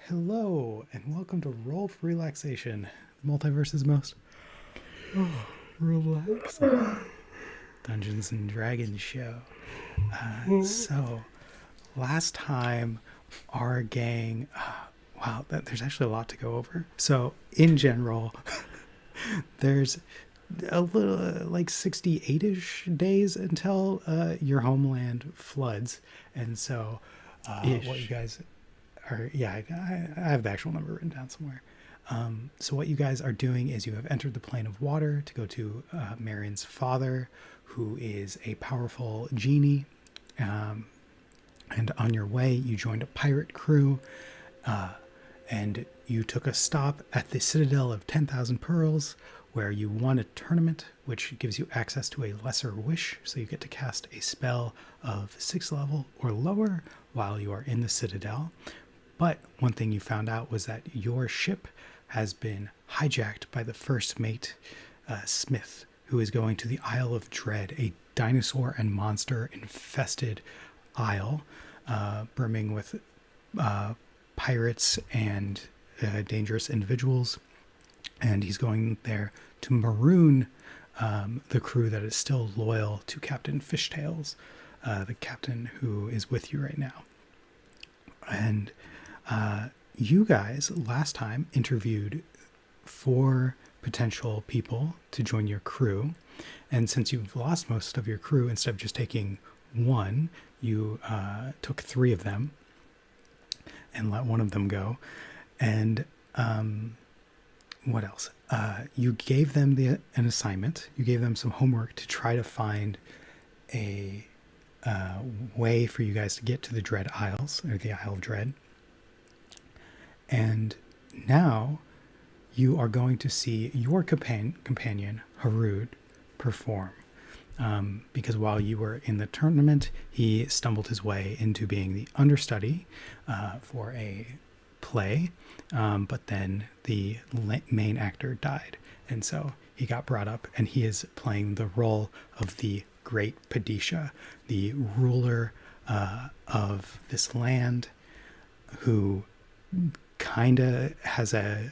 Hello, and welcome to Roll for Relaxation, the multiverse's most relaxing Dungeons and Dragons show. So, last time, our gang. There's actually a lot to go over. So, in general, there's a little like 68ish days until your homeland floods, and so what you guys are, yeah, I have the actual number written down somewhere. So what you guys are doing is you have entered the plane of water to go to Marion's father, who is a powerful genie. And on your way, you joined a pirate crew, and you took a stop at the Citadel of 10,000 Pearls, where you won a tournament, which gives you access to a lesser wish, so you get to cast a spell of 6th level or lower while you are in the Citadel. But one thing you found out was that your ship has been hijacked by the first mate, Smith, who is going to the Isle of Dread, a dinosaur and monster infested isle, brimming with pirates and dangerous individuals. And he's going there to maroon the crew that is still loyal to Captain Fishtails, the captain who is with you right now. And you guys last time interviewed 4 potential people to join your crew. And since you've lost most of your crew, instead of just taking 1, you took 3 of them and let 1 of them go. And what else? You gave them an assignment. You gave them some homework to try to find a way for you guys to get to the Dread Isles, or the Isle of Dread. And now you are going to see your companion, Harud, perform. Because while you were in the tournament, he stumbled his way into being the understudy for a play, but then the main actor died, and so he got brought up, and he is playing the role of the Great Padisha, the ruler of this land, who kind of has a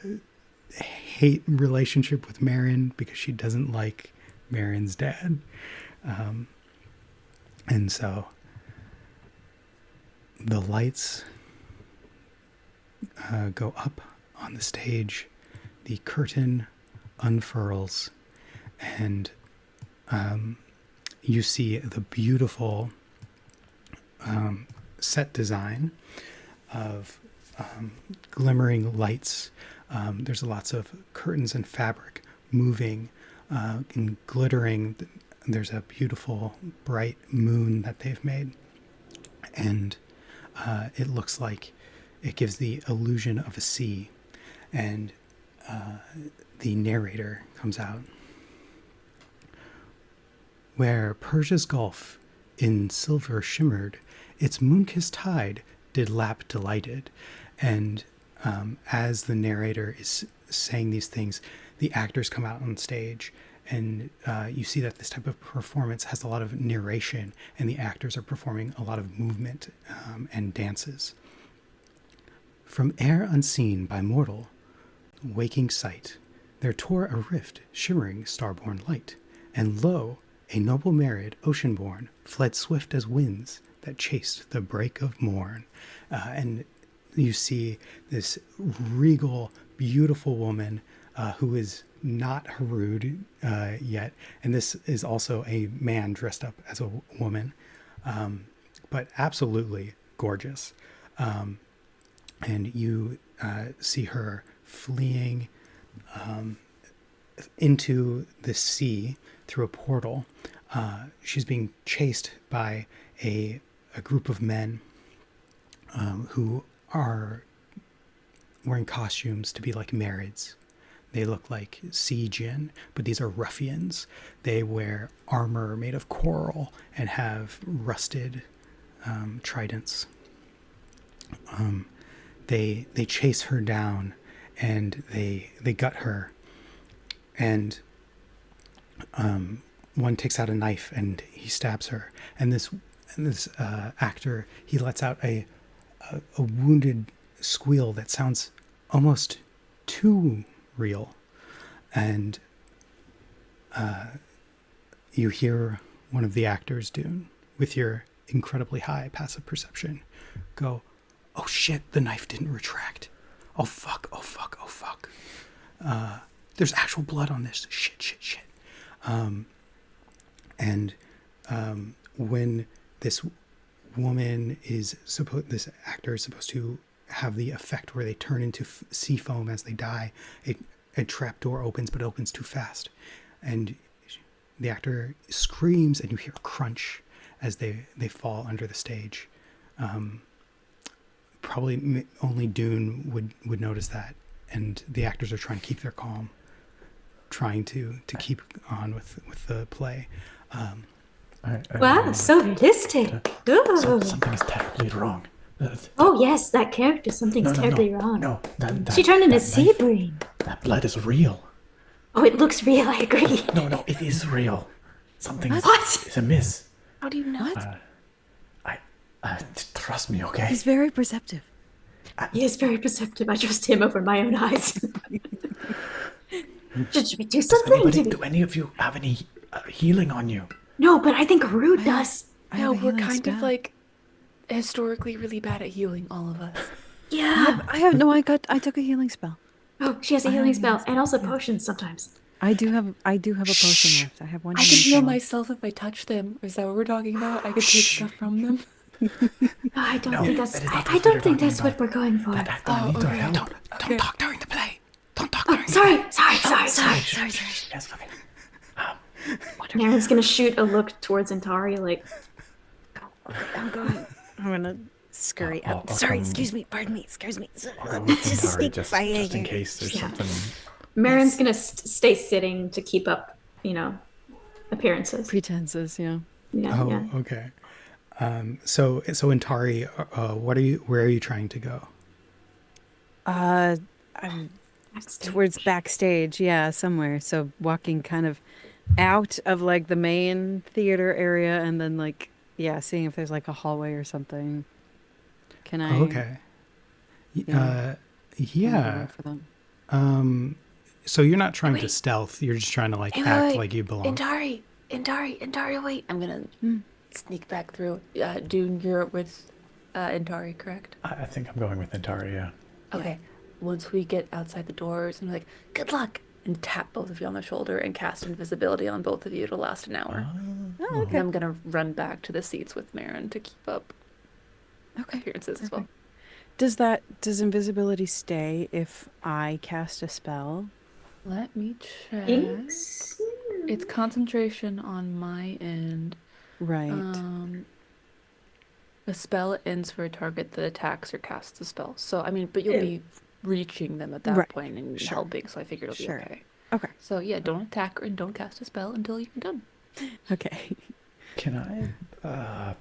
hate relationship with Marion because she doesn't like Marion's dad. And so the lights go up on the stage, the curtain unfurls, and you see the beautiful set design of glimmering lights. There's lots of curtains and fabric moving and glittering. There's a beautiful bright moon that they've made, and it looks like it gives the illusion of a sea. And the narrator comes out. Where Persia's Gulf in silver shimmered, its moon-kissed tide did lap delighted. And as the narrator is saying these things, the actors come out on stage, and you see that this type of performance has a lot of narration, and the actors are performing a lot of movement and dances. From air unseen by mortal waking sight, there tore a rift shimmering starborn light, and lo, a noble married ocean-born fled swift as winds that chased the break of morn. And you see this regal, beautiful woman who is not Harud yet, and this is also a man dressed up as a woman, but absolutely gorgeous. And you see her fleeing into the sea through a portal. She's being chased by a group of men who are wearing costumes to be like Marids. They look like sea djinn, but these are ruffians. They wear armor made of coral and have rusted tridents. They chase her down, and they gut her, and one takes out a knife and he stabs her, and this actor, he lets out a wounded squeal that sounds almost too real. And you hear one of the actors, Dune, with your incredibly high passive perception, go, "Oh shit, the knife didn't retract. Oh fuck, oh fuck, oh fuck. There's actual blood on this. Shit. When this this actor is supposed to have the effect where they turn into sea foam as they die, a trap door opens, but it opens too fast. And the actor screams, and you hear a crunch as they fall under the stage. Probably only Dune would notice that, and the actors are trying to keep their calm, trying to keep on with the play. Wow, so realistic. Something is terribly wrong. Oh yes, that character. Something's terribly wrong. No, she turned into sea brain. That blood is real. Oh, it looks real. I agree. No, it is real. Something What? is amiss. How do you know? Trust me, okay? He's very perceptive. He is very perceptive. I trust him over my own eyes. Should we do something? Do any of you have any healing on you? No, but I think Rude does. No, we're kind of like historically really bad at healing, all of us. Yeah. I took a healing spell. Oh, she has a healing spell and also potions sometimes. I do have a potion left. I have one. I can heal myself if I touch them. Is that what we're talking about? I could take stuff from them. I don't think that's. I don't think that's what we're going for. Don't talk during the play. Don't talk during. Sorry. Yes, okay. Naren's gonna shoot a look towards Antari, like. I'm gonna scurry up. Sorry, excuse me. Pardon me. Excuse me. Just in case there's something. Marin's gonna stay sitting to keep up, appearances. Pretenses, yeah. Yeah. Okay. So Antari, where are you trying to go? I'm Backstage. towards backstage, yeah, somewhere. So walking kind of out of like the main theater area, and then seeing if there's like a hallway or something. Can I? Okay. Yeah. For them? So you're not trying to stealth. You're just trying to act like you belong. Antari, wait. I'm gonna sneak back through. Dune, you're with Antari, correct? I think I'm going with Antari, yeah. Okay. Once we get outside the doors, I'm like, good luck, and tap both of you on the shoulder and cast invisibility on both of you to last an hour. Oh, okay. And I'm gonna run back to the seats with Marin to keep up appearances as well. Does invisibility stay if I cast a spell? Let me check. Thanks. It's concentration on my end. Right. The spell ends for a target that attacks or casts a spell. So, but you'll be reaching them at that point and helping, so I figured it'll be okay. Okay. So, yeah, don't attack and don't cast a spell until you're done. Okay. Can I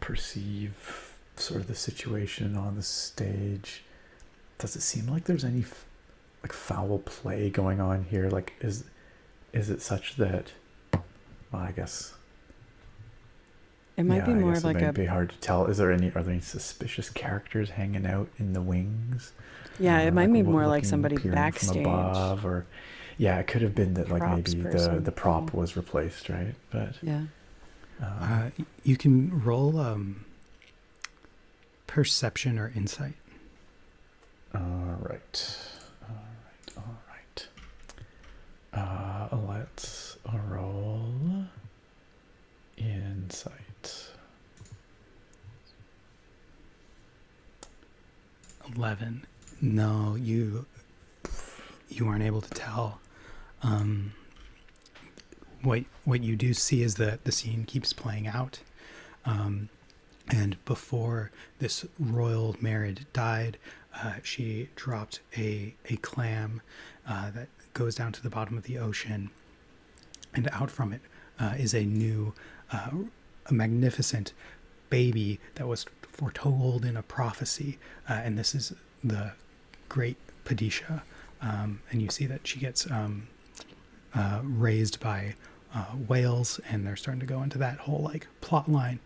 perceive sort of the situation on the stage? Does it seem like there's any foul play going on here? Is it such that, well, I guess it might be more of it might be hard to tell. Are there any suspicious characters hanging out in the wings? Yeah, it might be more like somebody backstage from above, or it could have been that Props maybe person. the prop was replaced, right? But yeah. You can roll perception or insight. All right. Let's roll insight. 11. No, you aren't able to tell. What you do see is that the scene keeps playing out. And before this royal Merid died, she dropped a clam that goes down to the bottom of the ocean, and out from it is a new, a magnificent baby that was foretold in a prophecy, and this is the great Padisha, and you see that she gets raised by whales, and they're starting to go into that whole plot line.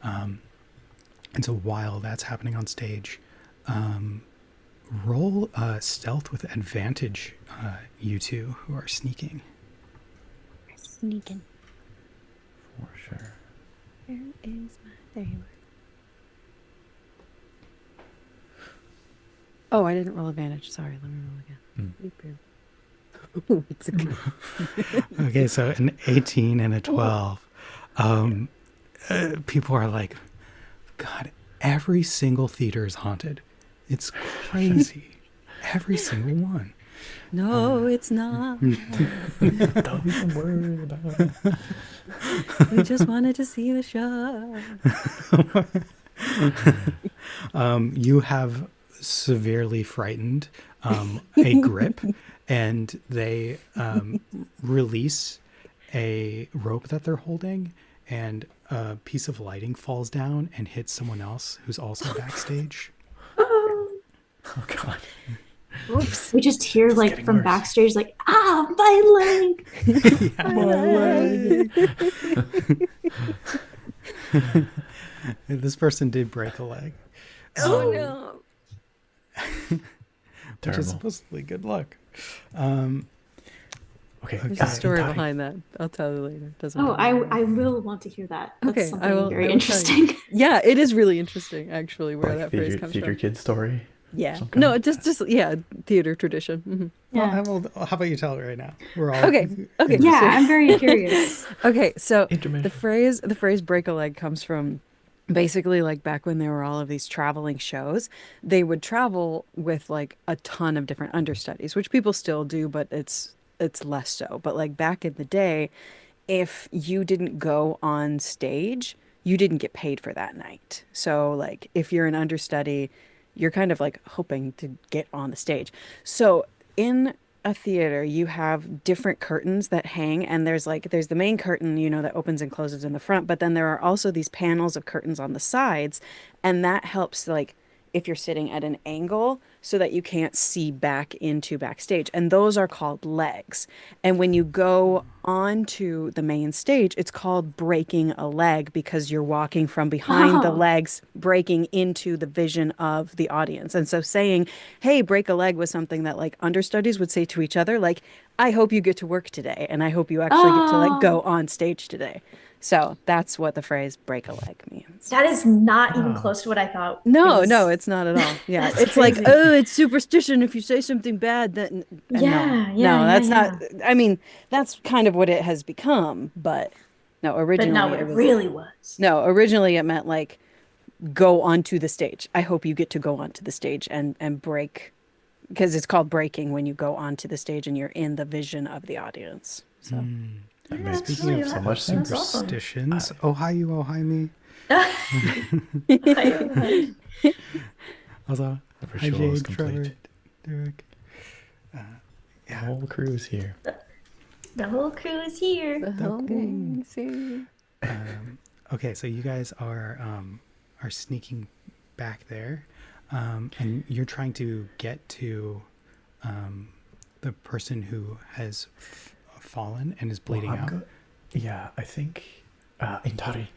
And so while that's happening on stage, Roll stealth with advantage, you two who are sneaking. Sneaking. For sure. Where is my... There you are. Oh, I didn't roll advantage. Sorry, let me roll again. Beep, beep. It's okay. Okay, so an 18 and a 12. People are like, God, every single theater is haunted. It's crazy. Every single one. No, it's not. Don't even worry about it. We just wanted to see the show. You have severely frightened a grip, and they release a rope that they're holding, and a piece of lighting falls down and hits someone else who's also backstage. Oh god. Oops. We just hear like getting from worse. Backstage, like, ah, my leg. This person did break a leg. Oh no. Which Terrible. is supposedly good luck. Okay. There's a story Tari, behind that. I'll tell you later. Doesn't Oh, matter. I will want to hear that. That's Okay, something I will. very I will tell you. interesting. Yeah, it is really interesting, actually, where like that phrase comes theater from. kid story. Yeah. some kind? No, just yeah, theater tradition. Yeah. Well, how about you tell it right now? We're all Okay, okay. Yeah, sure. I'm very curious. Okay, so Intermission. the phrase break a leg comes from basically like back when there were all of these traveling shows, they would travel with like a ton of different understudies, which people still do, but it's less so. But like back in the day, if you didn't go on stage, you didn't get paid for that night. So like if you're an understudy, you're kind of like hoping to get on the stage. So in a theater, you have different curtains that hang, and there's the main curtain, you know, that opens and closes in the front, but then there are also these panels of curtains on the sides, and that helps like if you're sitting at an angle so that you can't see back into backstage. And those are called legs. And when you go onto the main stage, it's called breaking a leg because you're walking from behind the Oh. legs, breaking into the vision of the audience. And so saying, hey, break a leg was something that like understudies would say to each other, like, I hope you get to work today. And I hope you actually get to like go on stage today. So that's what the phrase break a leg means. That is not even Wow. close to what I thought. it No, was. no, it's not at all. Yeah, That's it's like, crazy. oh, it's superstition. If you say something bad, then Yeah, no, that's yeah. not. I mean, that's kind of what it has become, but no, But originally not what it was really was. no. Originally, it meant like go onto the stage. I hope you get to go onto the stage and break, because it's called breaking when you go onto the stage and you're in the vision of the audience. So Yeah, Speaking really, of so much sense. that's awesome. superstitions, ohio you, ohio me. Also, The hi ritual is Jade, Trevor, complete. Derek. The whole crew's here. The whole crew is here. the whole gang scene. Okay, so you guys are sneaking back there, and you're trying to get to the person who has fallen and is bleeding Well, out. Yeah, I think Intari,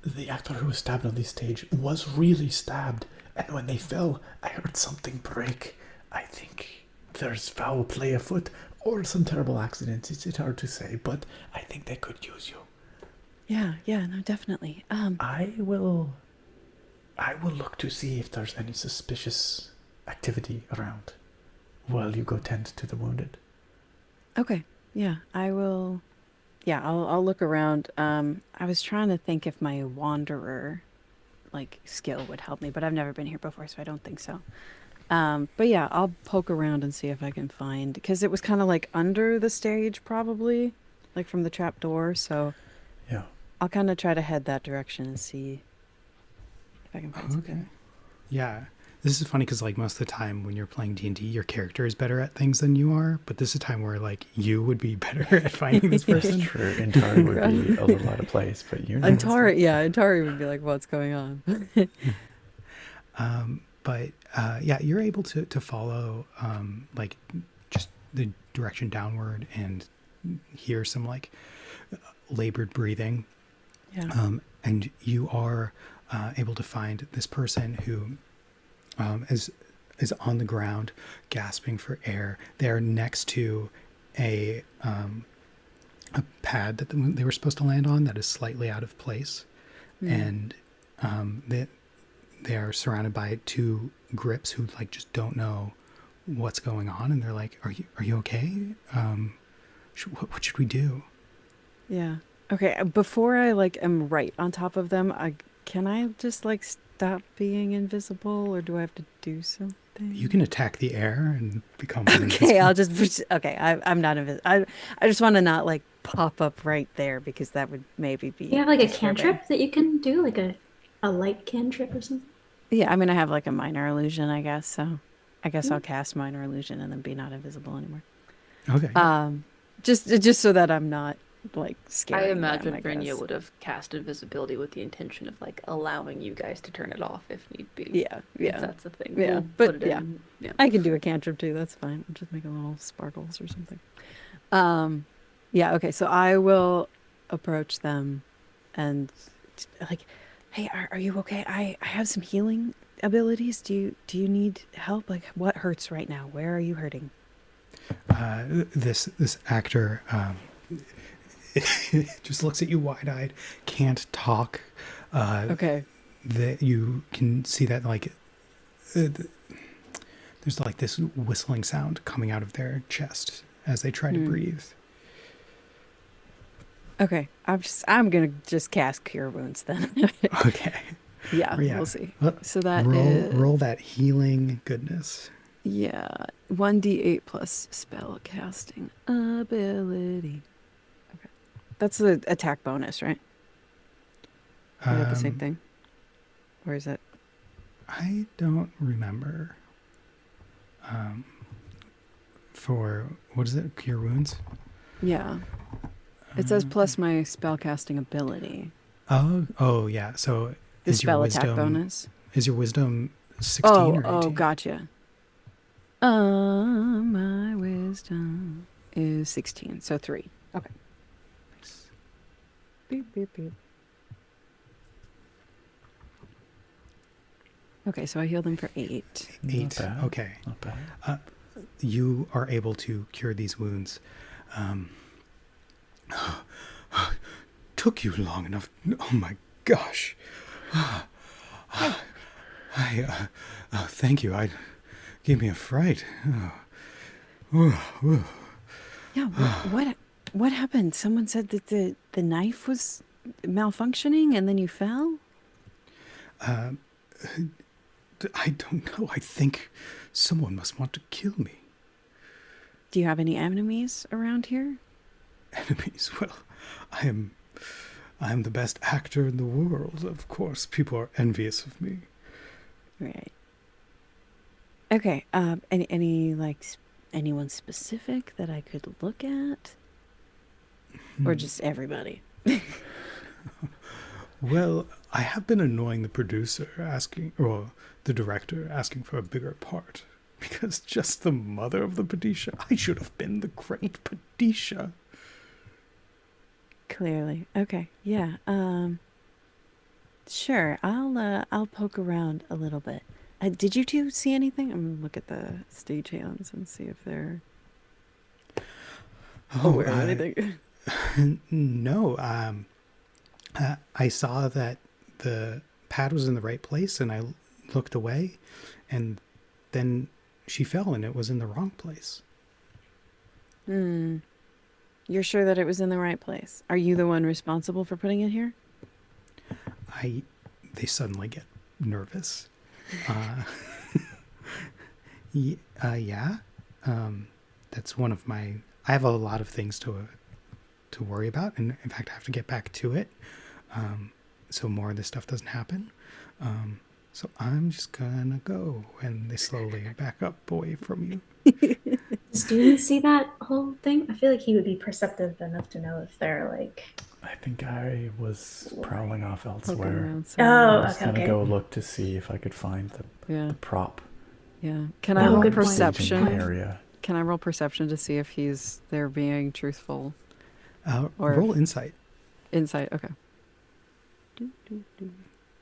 the actor who was stabbed on the stage was really stabbed, and when they fell, I heard something break. I think there's foul play afoot, or some terrible accident. It's hard to say, but I think they could use you. Yeah, no, definitely. I will look to see if there's any suspicious activity around while you go tend to the wounded. Okay. Yeah, I will. Yeah, I'll look around. I was trying to think if my wanderer like skill would help me, but I've never been here before, so I don't think so. But yeah, I'll poke around and see if I can find, because it was kind of like under the stage, probably, like from the trap door. So Yeah. I'll kind of try to head that direction and see if I can find something. Yeah, this is funny because like most of the time when you're playing D&D, your character is better at things than you are, but this is a time where like you would be better at finding this It's person. true. Intari would be a little out of place, but you're not. Antari would be like, what's going on? But yeah, you're able to follow like just the direction downward and hear some like labored breathing. Yeah. And you are able to find this person who is is on the ground, gasping for air. They're next to a pad that they were supposed to land on that is slightly out of place, and they are surrounded by two grips who like just don't know what's going on, and they're like, "Are you okay? What should we do?" Yeah. Okay. Before I like am right on top of them, can I just like stop being invisible, or do I have to do something? You can attack the air and become Okay, invisible. I'll just. Okay, I'm not invisible. I just want to not like pop up right there because that would maybe be. You have like a disturbing. cantrip that you can do, like a light cantrip or something. Yeah, I mean, I have like a minor illusion, I guess. So, I guess I'll cast minor illusion and then be not invisible anymore. Okay. Just so that I'm not like I scaring imagine them, I Brynja guess. would have cast invisibility with the intention of like allowing you guys to turn it off if need be. Yeah, If yeah, that's a thing. yeah. We'll But put it yeah, in. Yeah. I can do a cantrip too. That's fine. I'll just make a little sparkles or something. Yeah. Okay. So I will approach them and like, hey, are you okay? I have some healing abilities. Do you need help? Like, what hurts right now? Where are you hurting? This actor just looks at you wide-eyed, can't talk. Okay. That you can see that like there's like this whistling sound coming out of their chest as they try to breathe. Okay. I'm gonna just cast Cure Wounds then. Okay. Yeah, Yeah. we'll see. Well, So that roll that healing goodness. yeah, 1d8 plus spell casting ability. Okay. That's the attack bonus, right? Is that the same thing? Or is it? I don't remember. For what is it? Cure wounds. Yeah. It says plus my spell casting ability. Oh yeah. So The is your spell attack wisdom bonus. is your wisdom 16 or 18? Oh, gotcha. My wisdom is 16, so 3. Okay. Nice. Beep, beep, beep. Okay, so I healed him for 8. 8. Not bad. Okay. Not bad. You are able to cure these wounds. Took you long enough. Oh my gosh. Thank you. I gave me a fright. Yeah, what happened? Someone said that the knife was malfunctioning and then you fell? I don't know. I think someone must want to kill me. Do you have any enemies around here? Enemies? Well, I am the best actor in the world. Of course, people are envious of me. Right. Okay, any like anyone specific that I could look at? Or just everybody? Well, I have been annoying the producer or the director asking for a bigger part. Because just the mother of the Padisha, I should have been the great Padisha. Clearly. Okay. Yeah. Sure. I'll poke around a little bit. Did you two see anything? I'm gonna look at the stagehands and see if they're aware of anything. No. I saw that the pad was in the right place, and I looked away, and then she fell, and it was in the wrong place. You're sure that it was in the right place? Are you the one responsible for putting it here? They suddenly get nervous. Yeah. That's one of my. I have a lot of things to worry about, and in fact, I have to get back to it. So more of this stuff doesn't happen. So I'm just gonna go, and they slowly back up away from you. Does Steven see that whole thing? I feel like he would be perceptive enough to know if they're like. I think I was prowling off Poking elsewhere. around Oh, somewhere. I was okay, gonna okay. go look to see if I could find Yeah. the prop. Yeah. Can I Oh, roll good point. perception? Area. Can I roll perception to see if they're being truthful? Or- Roll insight. Insight. Okay.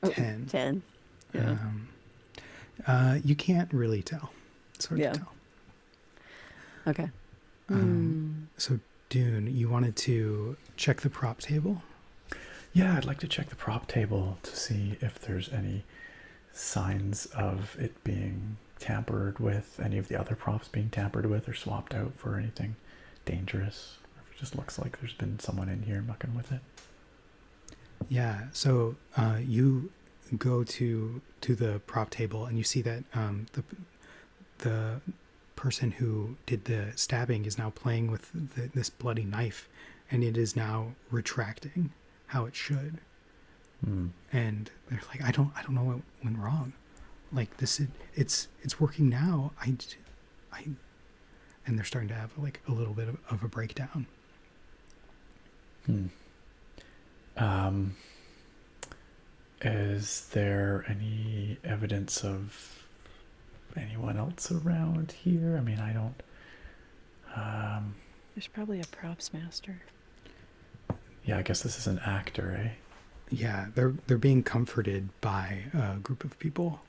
Oh, 10. 10. Yeah. You can't really tell. It's hard Yeah. to tell. Okay. So, Dune, you wanted to check the prop table? Yeah, I'd like to check the prop table to see if there's any signs of it being tampered with, any of the other props being tampered with or swapped out for anything dangerous. Or if it just looks like there's been someone in here mucking with it. Yeah. So you go to the prop table and you see that the person who did the stabbing is now playing with this bloody knife, and it is now retracting how it should. And they're like, I don't know what went wrong. Like it's working now. And they're starting to have like a little bit of a breakdown. Is there any evidence of anyone else around here? I mean, I don't. There's probably a props master. Yeah, I guess this is an actor, eh? Yeah, they're being comforted by a group of people,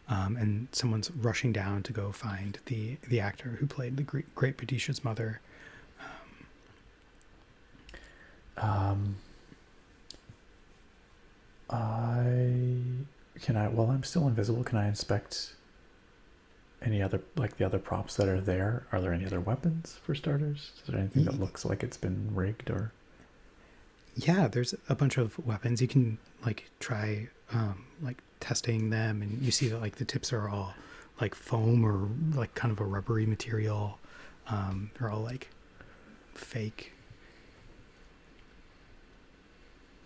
and someone's rushing down to go find the actor who played the great Padisha's mother. While I'm still invisible, can I inspect any other, like the other props that are there? Are there any other weapons for starters? Is there anything that looks like it's been rigged or? Yeah, there's a bunch of weapons. You can like try like testing them, and you see that like the tips are all like foam or like kind of a rubbery material. They're all like fake.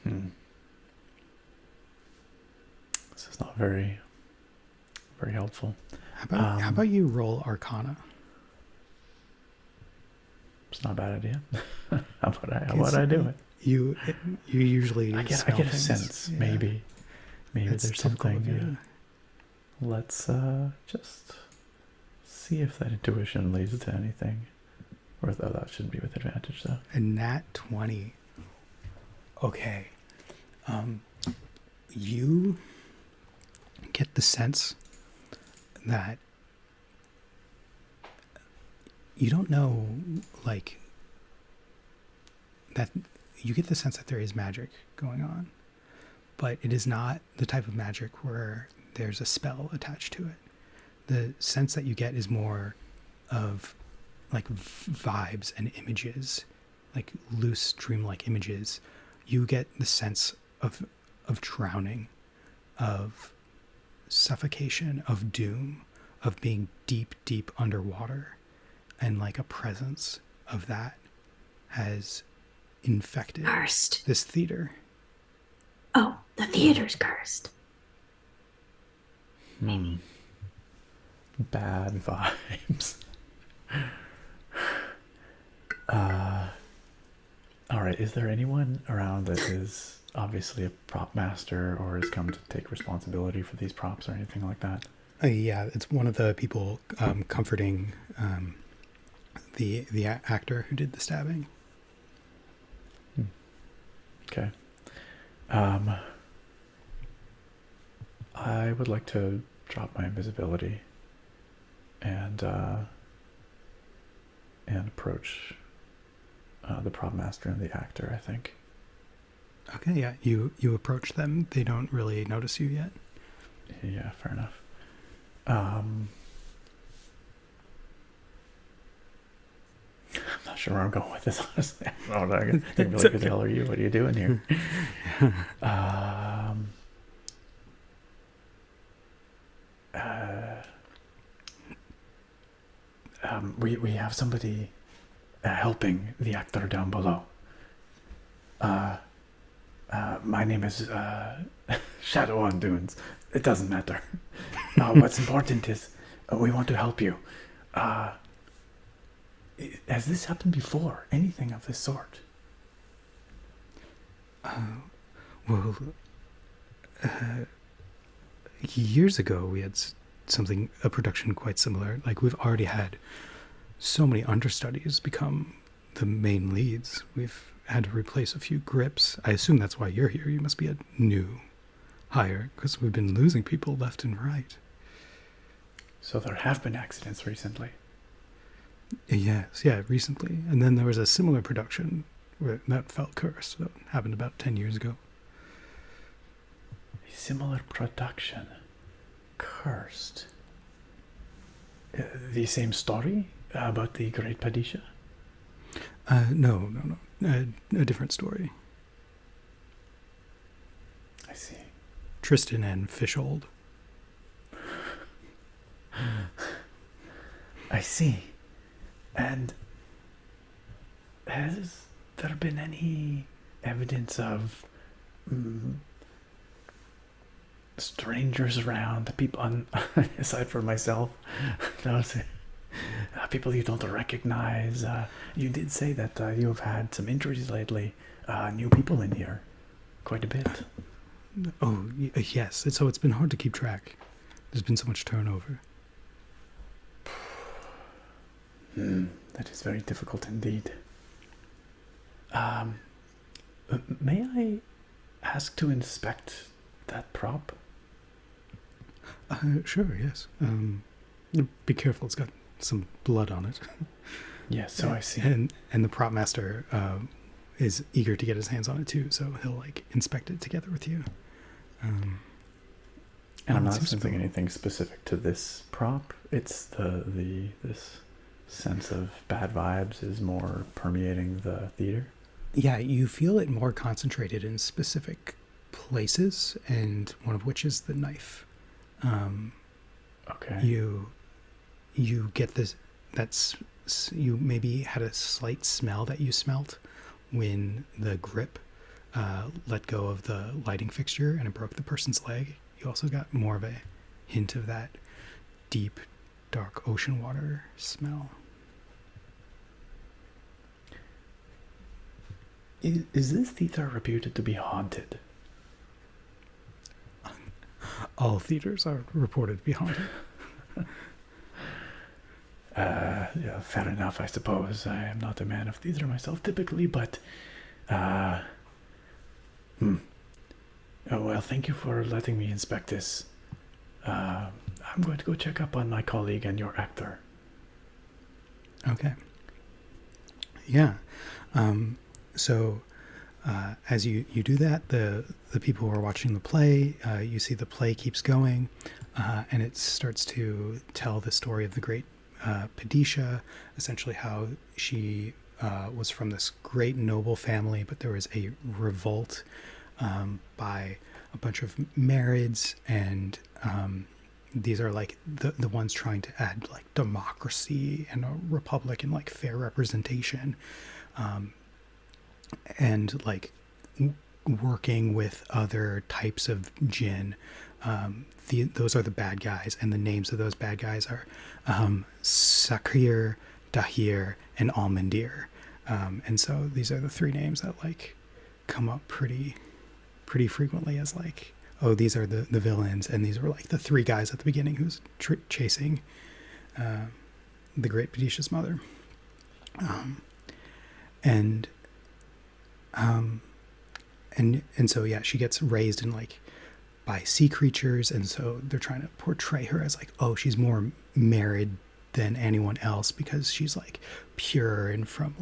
This is not very helpful. How about you roll Arcana? It's not a bad idea. How about I do it? You usually I get smell a things. sense. Yeah. Maybe It's there's typical of something. you. Let's just see if that intuition leads to anything. Or that shouldn't be with advantage, though. A nat 20. Okay. You get the sense that you don't know, like, that you get the sense that there is magic going on, but it is not the type of magic where there's a spell attached to it. The sense that you get is more of like vibes and images, like loose dreamlike images. You get the sense of drowning, of suffocation, of doom, of being deep underwater, and like a presence of that has infected Cursed. this theater. Oh, the theater's cursed. Bad vibes. All right. Is there anyone around that is obviously a prop master or has come to take responsibility for these props or anything like that? Yeah, it's one of the people comforting the actor who did the stabbing. Okay. I would like to drop my invisibility and approach the prop master and the actor, I think. Okay, yeah, you approach them. They don't really notice you yet. Yeah, fair enough. I'm not sure where I'm going with this, honestly. I don't know. I think like, who the hell are you? What are you doing here? We have somebody helping the actor down below. My name is Shadow on Dunes. It doesn't matter. What's important is we want to help you. Has this happened before? Anything of this sort? Well, years ago we had a production quite similar. Like, we've already had so many understudies become the main leads. We've had to replace a few grips. I assume that's why you're here. You must be a new hire, because we've been losing people left and right. So there have been accidents recently. Yes, yeah, recently. And then there was a similar production that felt cursed. That happened about 10 years ago. A similar production. Cursed. The same story about the Great Padisha? No. A different story. I see. Tristan and Fishold. I see. And has there been any evidence of strangers around, people aside from myself, those people you don't recognize? You did say that you have had some injuries lately. New people in here, quite a bit. Oh, yes. So it's been hard to keep track. There's been so much turnover. That is very difficult indeed. May I ask to inspect that prop? Sure, yes. Be careful, it's got some blood on it. Yes, so I see. And the prop master is eager to get his hands on it too, so he'll inspect it together with you. And I'm not sensing anything specific to this prop. It's this sense of bad vibes is more permeating the theater. Yeah, you feel it more concentrated in specific places, and one of which is the knife. Okay. You get this. You maybe had a slight smell that you smelt when the grip let go of the lighting fixture and it broke the person's leg. You also got more of a hint of that deep, dark ocean water smell. Is this theater reputed to be haunted? All theaters are reported to be haunted. Yeah, fair enough, I suppose. I am not a man of theater myself typically, but oh, well, thank you for letting me inspect this. I'm going to go check up on my colleague and your actor. Okay. Yeah. So as you do that, the people who are watching the play, you see the play keeps going, and it starts to tell the story of the great Padisha, essentially how she was from this great noble family, but there was a revolt by a bunch of marids, and these are the ones trying to add democracy and a republic and fair representation, and working with other types of jinn. Those are the bad guys, and the names of those bad guys are Sakir, Dahir, and Almandir. And so these are the three names that come up pretty frequently as oh, these are the villains, and these were the three guys at the beginning who's chasing the great Padisha's mother. And so yeah, she gets raised in by sea creatures, and so they're trying to portray her as oh, she's more married than anyone else because she's pure and from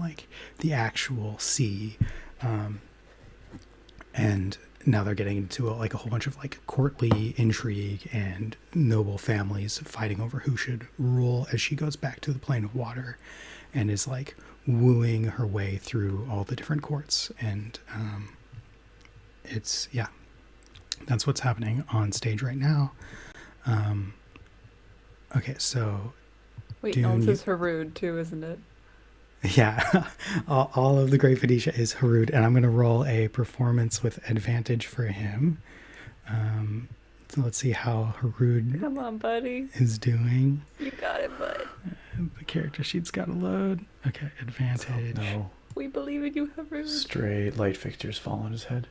the actual sea. And now they're getting into a whole bunch of courtly intrigue and noble families fighting over who should rule as she goes back to the plane of water and is wooing her way through all the different courts. And it's, yeah, that's what's happening on stage right now. Okay, so Wait, Dune, this is Harud too, isn't it? yeah, all of the Great Padisha is Harud, and I'm going to roll a performance with advantage for him. So let's see how Harud Come on, buddy. is doing. You got it, bud. The character sheet's got to load. Okay, advantage. No. We believe in you, Harud. Straight light fixtures fall on his head.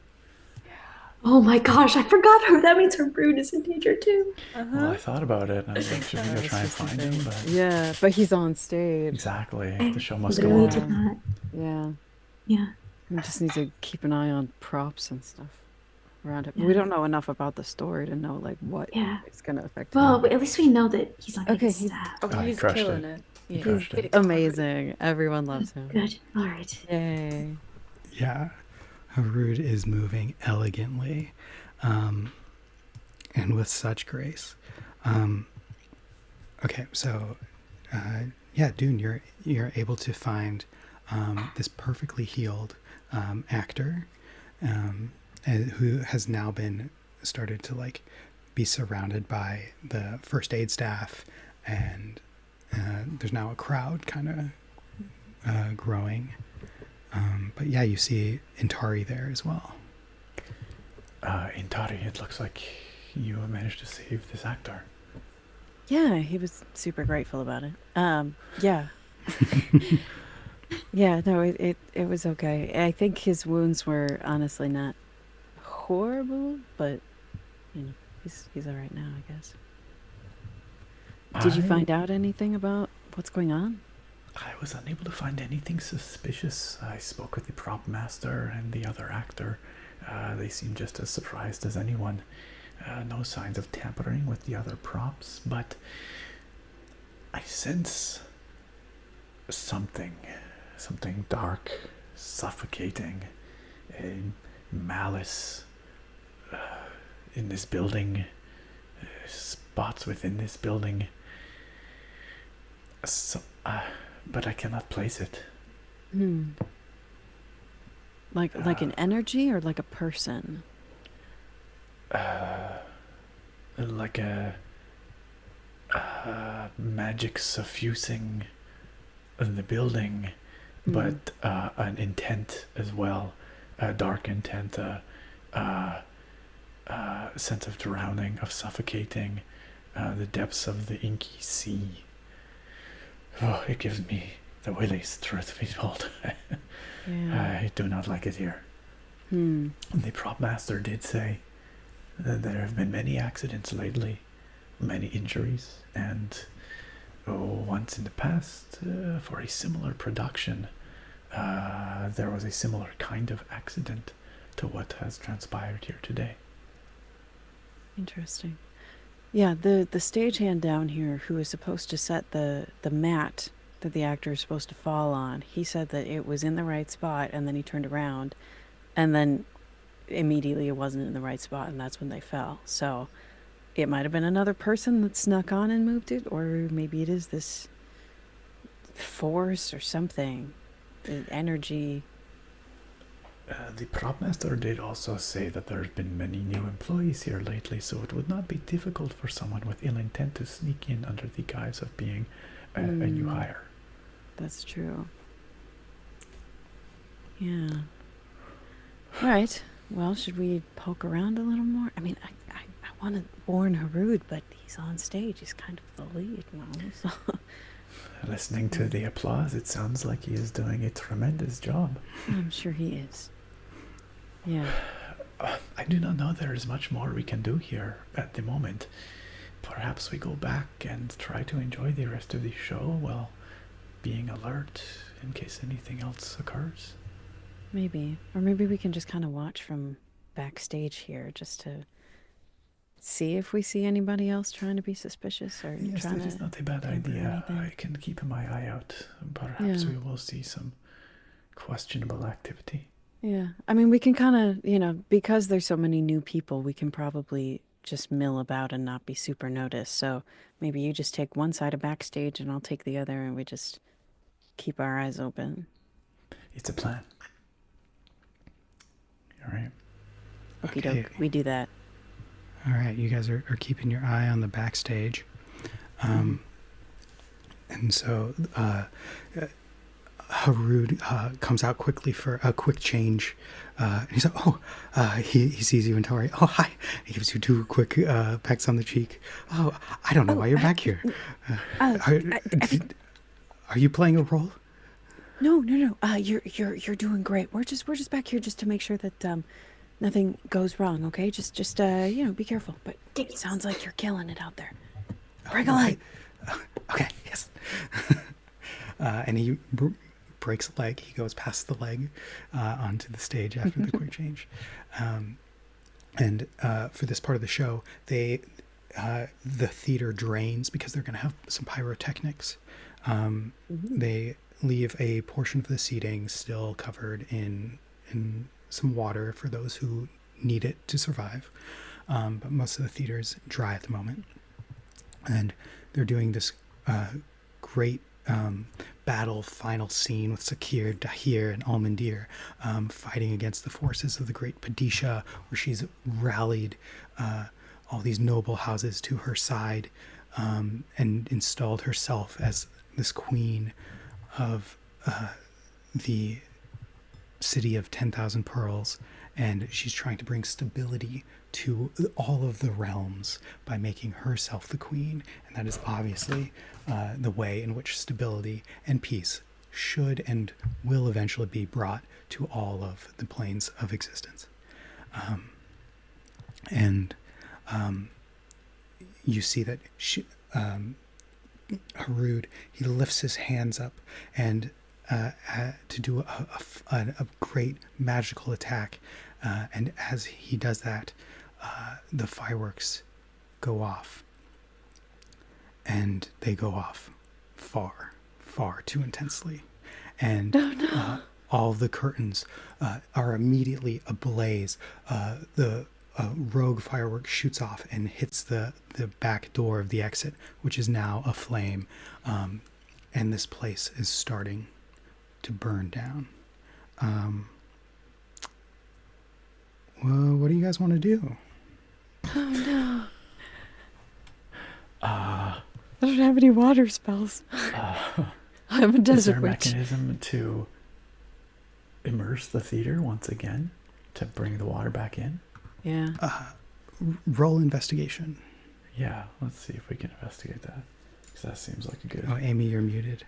Oh my gosh, I forgot her. That means her brood is in danger too. Well, I thought about it, and I was like, should we go try and find him? But Yeah, but he's on stage. exactly, the show must go Literally on. did not. Yeah. Yeah. We just need to keep an eye on props and stuff. around him. Yeah. We don't know enough about the story to know like what Yeah. is going to affect Well, him. but at least we know that he's not Okay, getting he- stabbed. Oh, he he's crushed killing it. it. Yeah, crushed get it. it covered. Amazing. Everyone loves him. Good. All right. Yay. Yeah, Harud is moving elegantly, and with such grace. Okay, so yeah, Dune, you're able to find this perfectly healed actor who has now been started to like be surrounded by the first aid staff, and there's now a crowd kind of growing. But yeah, you see Intari there as well. Intari, it looks like you managed to save this actor. Yeah, he was super grateful about it. Yeah. Yeah, no, it was okay. I think his wounds were honestly not horrible, but he's all right now, I guess. Did you find out anything about what's going on? I was unable to find anything suspicious. I spoke with the prop master and the other actor. They seemed just as surprised as anyone. No signs of tampering with the other props, but I sense something dark, suffocating, a malice in this building, spots within this building. But I cannot place it. Like an energy or like a person? Like a magic suffusing the building, but an intent as well, a dark intent, a sense of drowning, of suffocating, the depths of the inky sea. Oh, it gives me the willies, truth be told. Yeah. I do not like it here. The prop master did say that there have been many accidents lately, many injuries, and once in the past, for a similar production, there was a similar kind of accident to what has transpired here today. Interesting. Yeah, the stagehand down here who is supposed to set the mat that the actor is supposed to fall on, he said that it was in the right spot, and then he turned around, and then immediately it wasn't in the right spot, and that's when they fell. So it might have been another person that snuck on and moved it, or maybe it is this force or something, the energy. The prop master did also say that there have been many new employees here lately, so it would not be difficult for someone with ill intent to sneak in under the guise of being a new hire. That's true. Yeah. Right. Well, should we poke around a little more? I mean, I want to warn Harud, but he's on stage. He's kind of the lead now. So. Listening to the applause, it sounds like he is doing a tremendous job. I'm sure he is. Yeah. I do not know there is much more we can do here at the moment. Perhaps we go back and try to enjoy the rest of the show while being alert in case anything else occurs. Maybe. Or maybe we can just kind of watch from backstage here just to see if we see anybody else trying to be suspicious or Yes, trying that is to not a bad tamper idea. anything. I can keep my eye out. Perhaps Yeah. we will see some questionable activity. Yeah. I mean, we can kind of, because there's so many new people, we can probably just mill about and not be super noticed. So maybe you just take one side of backstage and I'll take the other, and we just keep our eyes open. It's a plan. All right. Okie Okay. doke. We do that. All right, you guys are keeping your eye on the backstage. And so Harud comes out quickly for a quick change. And he's like, he sees you and Tori. Oh, hi. He gives you two quick pecks on the cheek. Oh, I don't know why you're back here. Are you playing a role? No. You're doing great. We're just back here just to make sure that nothing goes wrong. Okay, just be careful. But it sounds like you're killing it out there. Break a leg. Okay, yes. And he breaks a leg. He goes past the leg onto the stage after the quick change. And for this part of the show, the theater drains because they're going to have some pyrotechnics. They leave a portion of the seating still covered in some water for those who need it to survive. But most of the theater is dry at the moment. And they're doing this great battle final scene with Sakir, Dahir, and Almandir fighting against the forces of the great Padisha, where she's rallied all these noble houses to her side and installed herself as this queen of the city of 10,000 pearls. And she's trying to bring stability to all of the realms by making herself the queen. And that is obviously the way in which stability and peace should and will eventually be brought to all of the planes of existence. You see that Harud, he lifts his hands up and to do a great magical attack. And as he does that, the fireworks go off. And they go off far, far too intensely. And all the curtains are immediately ablaze. The rogue firework shoots off and hits the back door of the exit, which is now aflame. And this place is starting to burn down. Well, what do you guys want to do? Oh no. I don't have any water spells. I'm a desert Is there a witch. mechanism to immerse the theater once again to bring the water back in? Yeah. Roll investigation. Yeah, let's see if we can investigate that. Because that seems like a good... Oh, Amy, you're muted.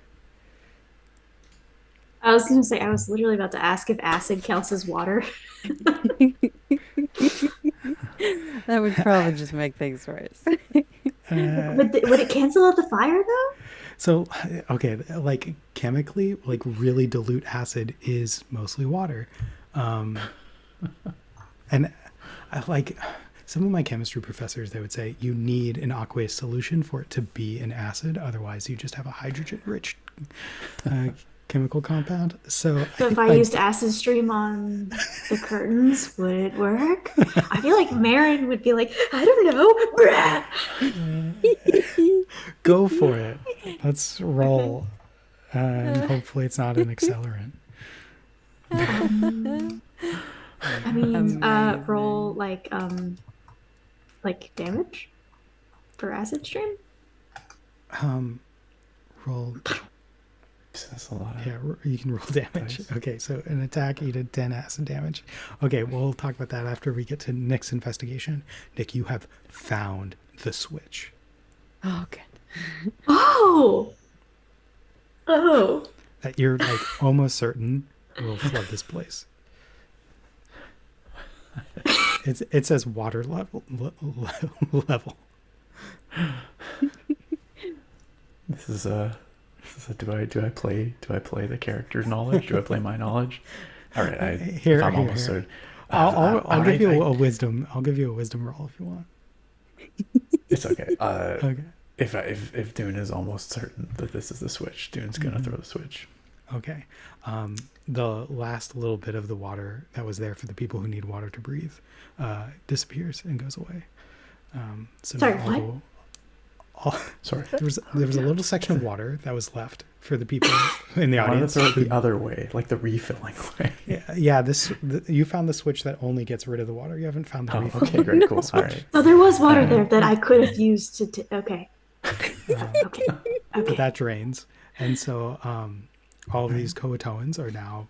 I was going to say, I was literally about to ask if acid counts as water. That would probably just make things worse. Would it cancel out the fire, though? So, okay, like chemically, like really dilute acid is mostly water. And I like some of my chemistry professors, they would say you need an aqueous solution for it to be an acid. Otherwise, you just have a hydrogen-rich chemical compound. So if I used acid stream on the curtains, would it work? I feel like Marin would be like, I don't know. Go for it. Let's roll. And hopefully it's not an accelerant. I mean, Amazing. roll like damage for acid stream. Roll. That's a lot of... Yeah, you can roll damage. Dice. Okay, so an attack, you did 10 acid damage. Okay, we'll talk about that after we get to Nick's investigation. Nick, you have found the switch. Oh, good. Oh. That you're like almost certain will flood this place. It says water level. This is a do I play the character's knowledge? Do I play my knowledge? All right, I'm almost certain. I'll give you a wisdom. I'll give you a wisdom roll if you want. It's okay. Okay. If Dune is almost certain that this is the switch, Dune's gonna throw the switch. Okay. The last little bit of the water that was there for the people who need water to breathe disappears and goes away. So Sorry, now what? Sorry. there was a little section of water that was left for the people in the I wanted to audience. throw it the other way, like the refilling way. Yeah. You found the switch that only gets rid of the water. You haven't found the Oh, refill. okay, great, cool. All right. So there was water there that I could have used to. Okay. Okay. But that drains, and so all of these Coatoans are now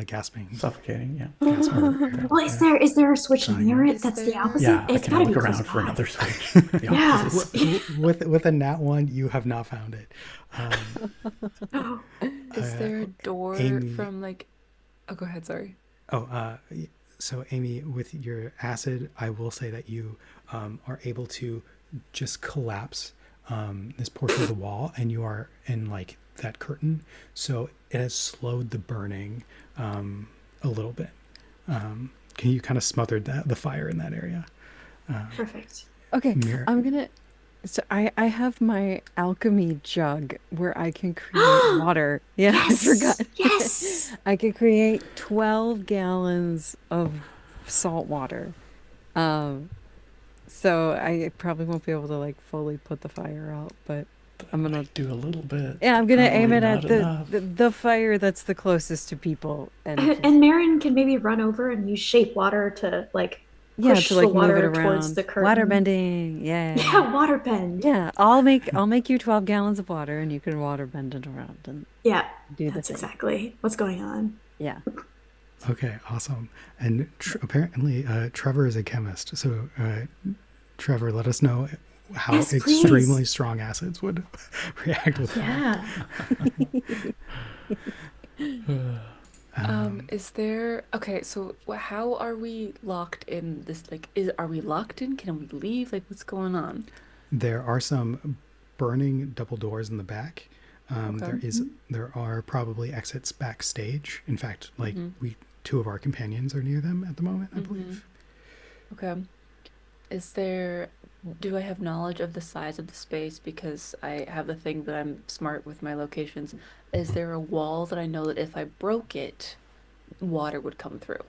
gasping. Suffocating, yeah. Well, is there a switch near it that's the opposite? Yeah, I It's can gotta look be around close for by. another switch. The Yeah. opposite. With a nat one, you have not found it. Is there a door Amy- from like... Oh, go ahead, sorry. So Amy, with your acid, I will say that you are able to just collapse this portion of the wall, and you are in like that curtain, so it has slowed the burning a little bit, you kind of smothered the fire in that area. Perfect. Okay, Mirror. I'm gonna. So I have my alchemy jug where I can create water. Yeah, I Yes. forgot. Yes. I could create 12 gallons of salt water. Um, so I probably won't be able to like fully put the fire out, but I'm gonna. Might do a little bit. Yeah, I'm gonna aim Probably it not at the, enough. the the fire that's the closest to people, and just, And Marin can maybe run over and use shape water to like yeah, to push the like move it water towards around. the Water curtain. bending, yeah. Yeah, water bend. Yeah, I'll make you 12 gallons of water and you can water bend it around and Yeah, do the that's thing. exactly what's going on. Yeah. Okay, awesome. And apparently, Trevor is a chemist. So, Trevor, let us know how Yes, please. extremely strong acids would react with fire. Yeah. Is there okay, so how are we locked in this like are we locked in? Can we leave? Like what's going on? There are some burning double doors in the back. Okay. There are probably exits backstage. In fact, like Mm-hmm. two of our companions are near them at the moment, I Mm-hmm. believe. Okay. Is there do I have knowledge of the size of the space because I have the thing that I'm smart with my locations? Is there a wall that I know that if I broke it, water would come through?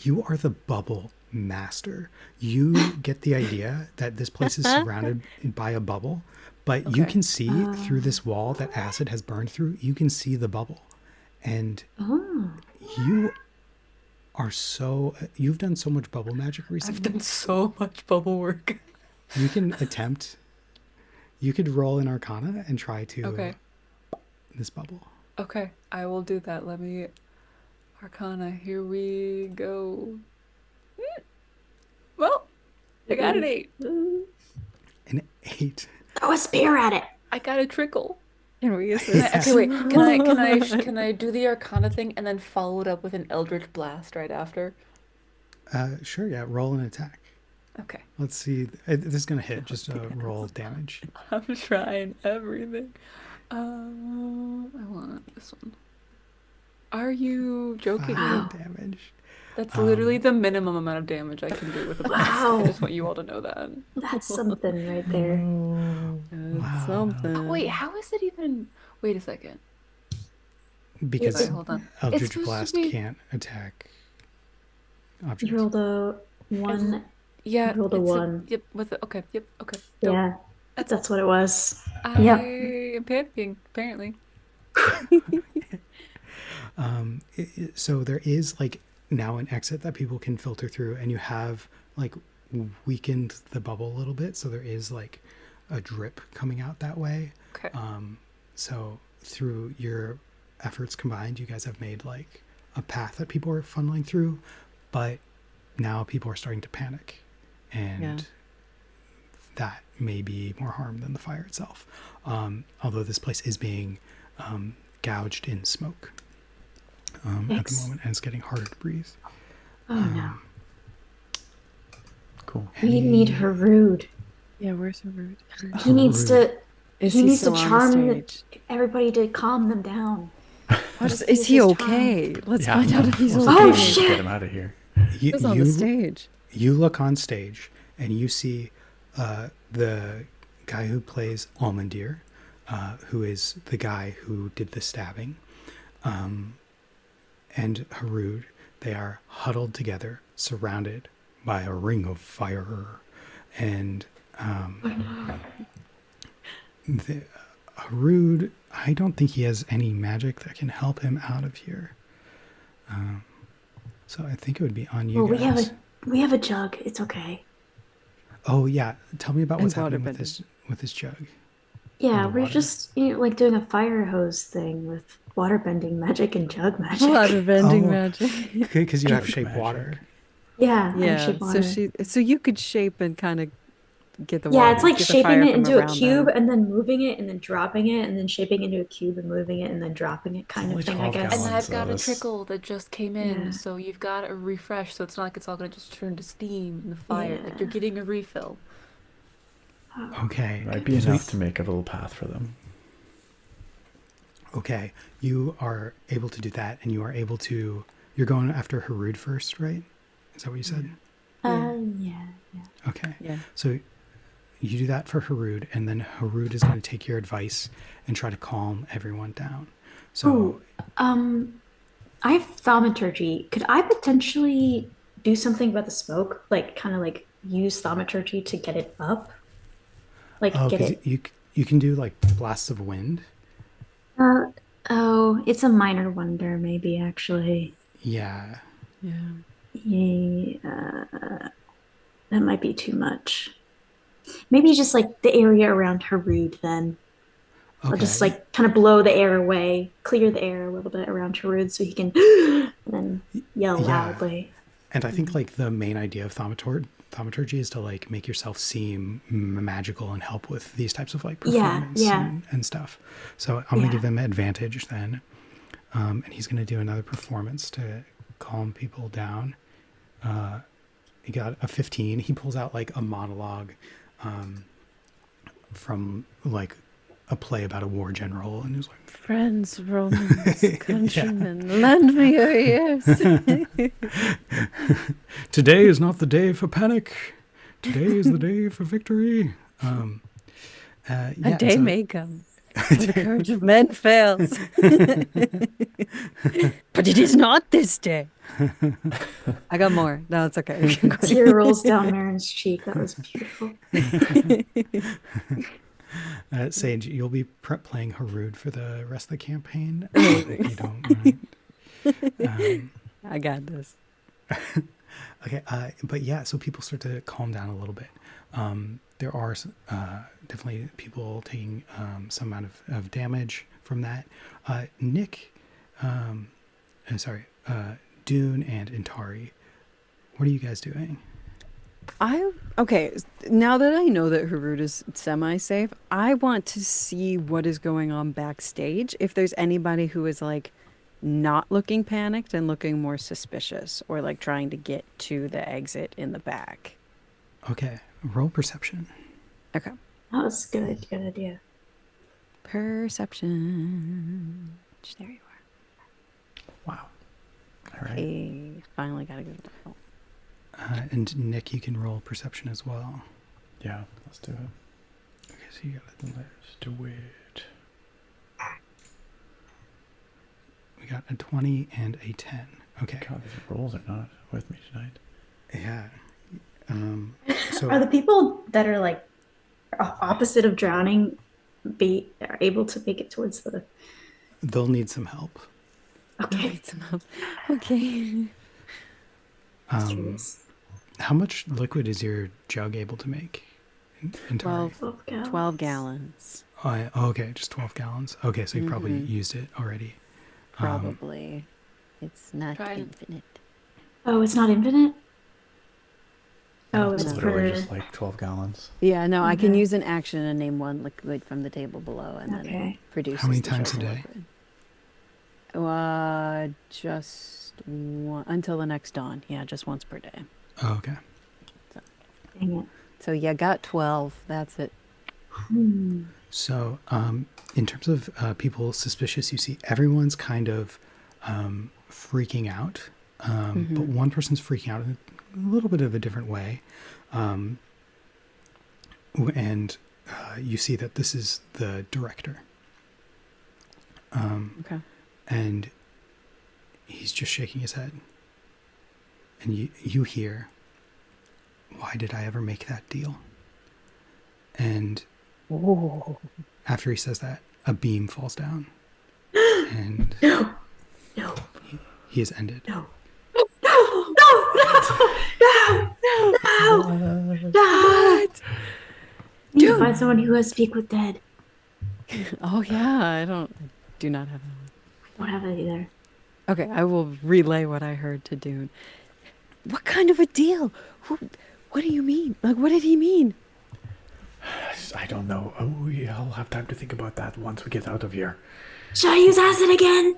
You are the bubble master. You get the idea that this place is surrounded by a bubble, but you Okay. can see through this wall that acid has burned through. You can see the bubble. And Oh. you are you've done so much bubble magic I've recently. done so much bubble work. You can you could roll an arcana and try to Okay. this bubble. Okay, I will do that. Let me Arcana, here we go. Well, I got an 8. An 8. Throw a spear at it. I got a trickle. Can we use Can I- this? okay, wait. Can I do the Arcana thing and then follow it up with an Eldritch Blast right after? Sure, yeah. Roll an attack. Okay. Let's see. This is gonna hit. Just roll damage. I'm trying everything. I want this one. Are you joking? 5 damage. That's literally the minimum amount of damage I can do with a blast. Wow. I just want you all to know that. That's something right there. It's Wow. something. Oh, wait, how is it even? Wait a second. Because Wait, hold on. It's Eldritch supposed to Blast be- can't attack objects. You rolled a 1. Yeah. Rolled a it's 1. Yep. With it. Okay. Yep. Okay. Dope. Yeah, that's what it was. I Yep. am panicking. Apparently. So there is like now an exit that people can filter through, and you have like weakened the bubble a little bit, so there is like a drip coming out that way. Okay. So through your efforts combined, you guys have made like a path that people are funneling through, but now people are starting to panic, and Yeah. that may be more harm than the fire itself. Although this place is being gouged in smoke at the Yikes. moment, and it's getting harder to breathe. Oh no. Cool. We need Harud. Yeah, where's the root? He needs to. Is He needs to still on the charm stage? everybody to calm them down. Is he okay? Let's find out if he's Let's okay. Oh, just shit. Get him out of here. You, He's on the stage. you look on stage and you see the guy who plays Almandir, who is the guy who did the stabbing, and Harud. They are huddled together, surrounded by a ring of fire, and Harud, I don't think he has any magic that can help him out of here. So I think it would be on you Well, guys. we have a jug. It's okay. Oh yeah, tell me about And what's happening with waterbending. this jug. Yeah, the we're water. just like doing a fire hose thing with waterbending magic and jug magic. Water bending Oh. magic. Because you have shape Magic. water. Yeah, and Yeah. shape So water. so you could shape and kind of get the Yeah, water. it's like get the shaping fire it from into a around cube them. and then moving it and then dropping it and then shaping into a cube and moving it and then dropping it kind only of thing, I 12 guess. And gallons. I've got a That's- trickle that just came in, Yeah. so you've got a refresh, so it's not like it's all gonna just turn to steam in the fire. Like Yeah. you're getting a refill. Okay. Might be So enough to make a little path for them. Okay, you are able to do that, and you are able to. You're going after Harud first, right? Is that what you said? Yeah. Okay. Yeah. So you do that for Harud, and then Harud is going to take your advice and try to calm everyone down. So Ooh, I have thaumaturgy. Could I potentially do something about the smoke? Like, kind of like use thaumaturgy to get it up? Like, oh, get because it. you can do like blasts of wind. Uh, oh, it's a minor wonder, maybe, actually. Yeah. Yeah. Yeah, that might be too much. Maybe just like the area around Harud, then. I'll just Okay. like kind of blow the air away, clear the air a little bit around Harud so he can and then yell Yeah. loudly. And I think like the main idea of thaumaturgy is to like make yourself seem magical and help with these types of like Yeah, performance yeah, and stuff. So I'm gonna yeah. give him advantage then, and he's gonna do another performance to calm people down. He got a 15. He pulls out like a monologue from like a play about a war general, and he's like, Friends, Romans, countrymen, lend me your ears. "Today is not the day for panic. Today is the day for victory." A Yeah, and day so may come when the courage of men fails. But it is not this day. I got more. No, it's okay. We can go. Tear rolls down Marin's cheek. That was beautiful. Sage, you'll be playing Harud for the rest of the campaign. Amazing. If you don't mind. I got this. Okay, but yeah, so people start to calm down a little bit. There are definitely people taking some amount of damage from that. Nick, Dune and Intari, what are you guys doing? Okay, now that I know that Harud is semi-safe, I want to see what is going on backstage. If there's anybody who is like not looking panicked and looking more suspicious or like trying to get to the exit in the back. Okay, roll perception. Okay. That was good. Good idea. Perception. There you Wow. All are. right. Hey, finally got a good roll. And Nick, you can roll perception as well. Yeah, let's do it. Okay, so you got Let's do it. we got a 20 and a 10. Okay. God, these rolls are not with me tonight. Yeah. So Are the people that are like opposite of drowning are able to make it towards the? they'll need some help. Okay. Need some help. Okay. Curious. How much liquid is your jug able to make? Entirely? 12 gallons. Okay, just 12 gallons. Okay, so you probably used it already. Probably. It's not Try and- infinite. Oh, it's not infinite? Oh, It's it's literally per. just like 12 gallons. Yeah, no, I can Okay. use an action and name one liquid from the table below, and then it Okay. produces. How many the times a total day? liquid. Just one until the next dawn. Yeah, just once per day. Oh, okay. Dang it. So you got 12. That's it. So, in terms of people suspicious, you see everyone's kind of freaking out, but one person's freaking out in a little bit of a different way. And you see that this is the director. Okay. And he's just shaking his head. And you hear, "Why did I ever make that deal?" And after he says that, a beam falls down. And No. No. he is ended. No. No. No. No. No. No. No. You need to find someone who has speak with dead. Oh yeah, I do not have that. I don't have that either. Okay, I will relay what I heard to Dune. What kind of a deal? What do you mean? Like, what did he mean? I don't know. Oh, I'll have time to think about that once we get out of here. Should I use acid again?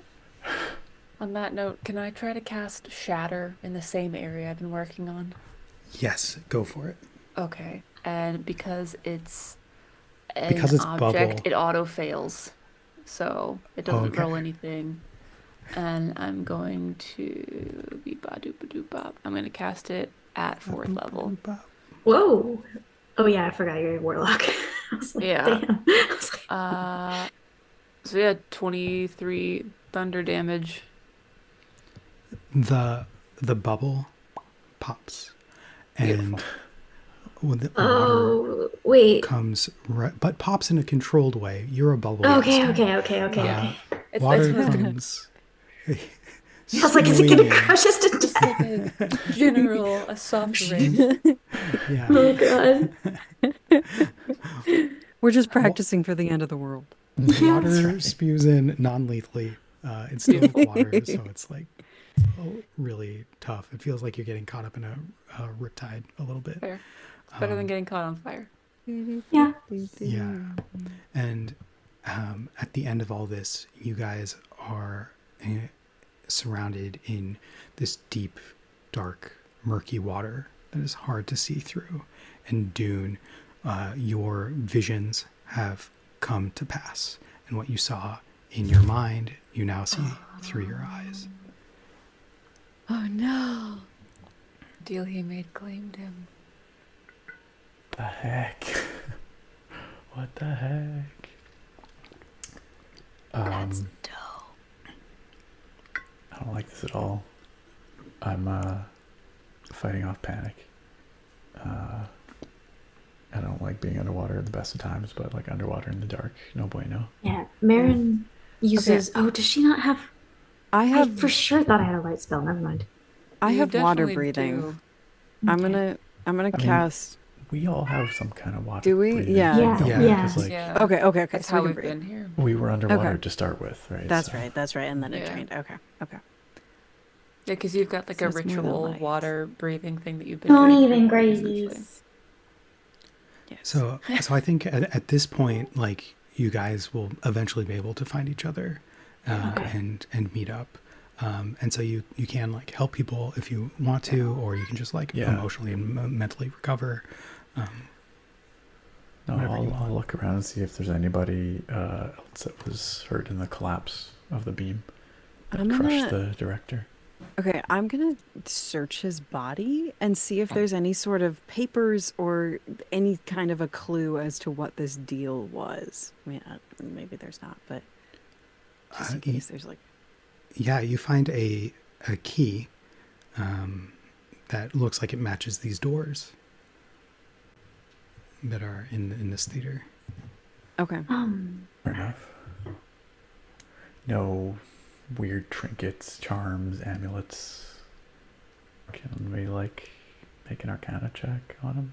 On that note, can I try to cast Shatter in the same area I've been working on? Yes, go for it. Okay. And because it's an Because it's object, bubble. it auto fails. So it doesn't Okay. roll anything. And I'm going to be ba-doop-a-doop-bop. I'm going to cast it at 4th level. Whoa. Oh yeah, I forgot you're a warlock. I was like, Yeah. damn. I was like, So yeah, 23 thunder damage. The bubble pops, and Beautiful. when the water oh wait. comes, but pops in a controlled way. You're a bubble. Okay, monster. okay. It's Water one of those- comes. I was like, is it gonna swinging. crush us to It's death? like a general, a soft rain. Yeah. Oh god. We're just practicing for the end of the world. Water spews in non-lethally. It's still water, so it's like really tough. It feels like you're getting caught up in a riptide a little bit. Fair. It's better than getting caught on fire. Yeah. Yeah. And at the end of all this, you guys are surrounded in this deep, dark, murky water that is hard to see through. And Dune, your visions have come to pass. And what you saw in your mind, you now see through your eyes. Oh no. Deal he made claimed him. The heck? What the heck? That's dope. I don't like this at all. I'm fighting off panic. I don't like being underwater at the best of times, but like underwater in the dark, no bueno. Yeah. Marin uses oh, does she not have I I have for sure thought I had a light spell, never mind. I You have water definitely breathing. do. I'm Okay. gonna mean, cast. We all have some kind of water. Do we? breathing, Yeah. Yeah, don't we? yeah. 'Cause, like, Yeah. Okay. That's So how we we've can breathe. been here. we were underwater Okay. to start with, right? That's So- right. And then it Yeah. trained. Okay. Yeah, because you've got like So a it's more than ritual light. water breathing thing that you've been Don't doing. even for years, essentially. graze. Yes. So I think at this point, like, you guys will eventually be able to find each other and meet up. And so you can like help people if you want to, or you can just like Yeah. emotionally and mentally recover. No, Whatever you I'll want. look around and see if there's anybody else that was hurt in the collapse of the beam that I'm crushed gonna- the director. Okay, I'm gonna search his body and see if there's any sort of papers or any kind of a clue as to what this deal was. I mean, maybe there's not, but just in Uh, case there's like. Yeah, you find a key that looks like it matches these doors that are in this theater. Okay. Fair enough. No weird trinkets, charms, amulets. Can we like make an Arcana check on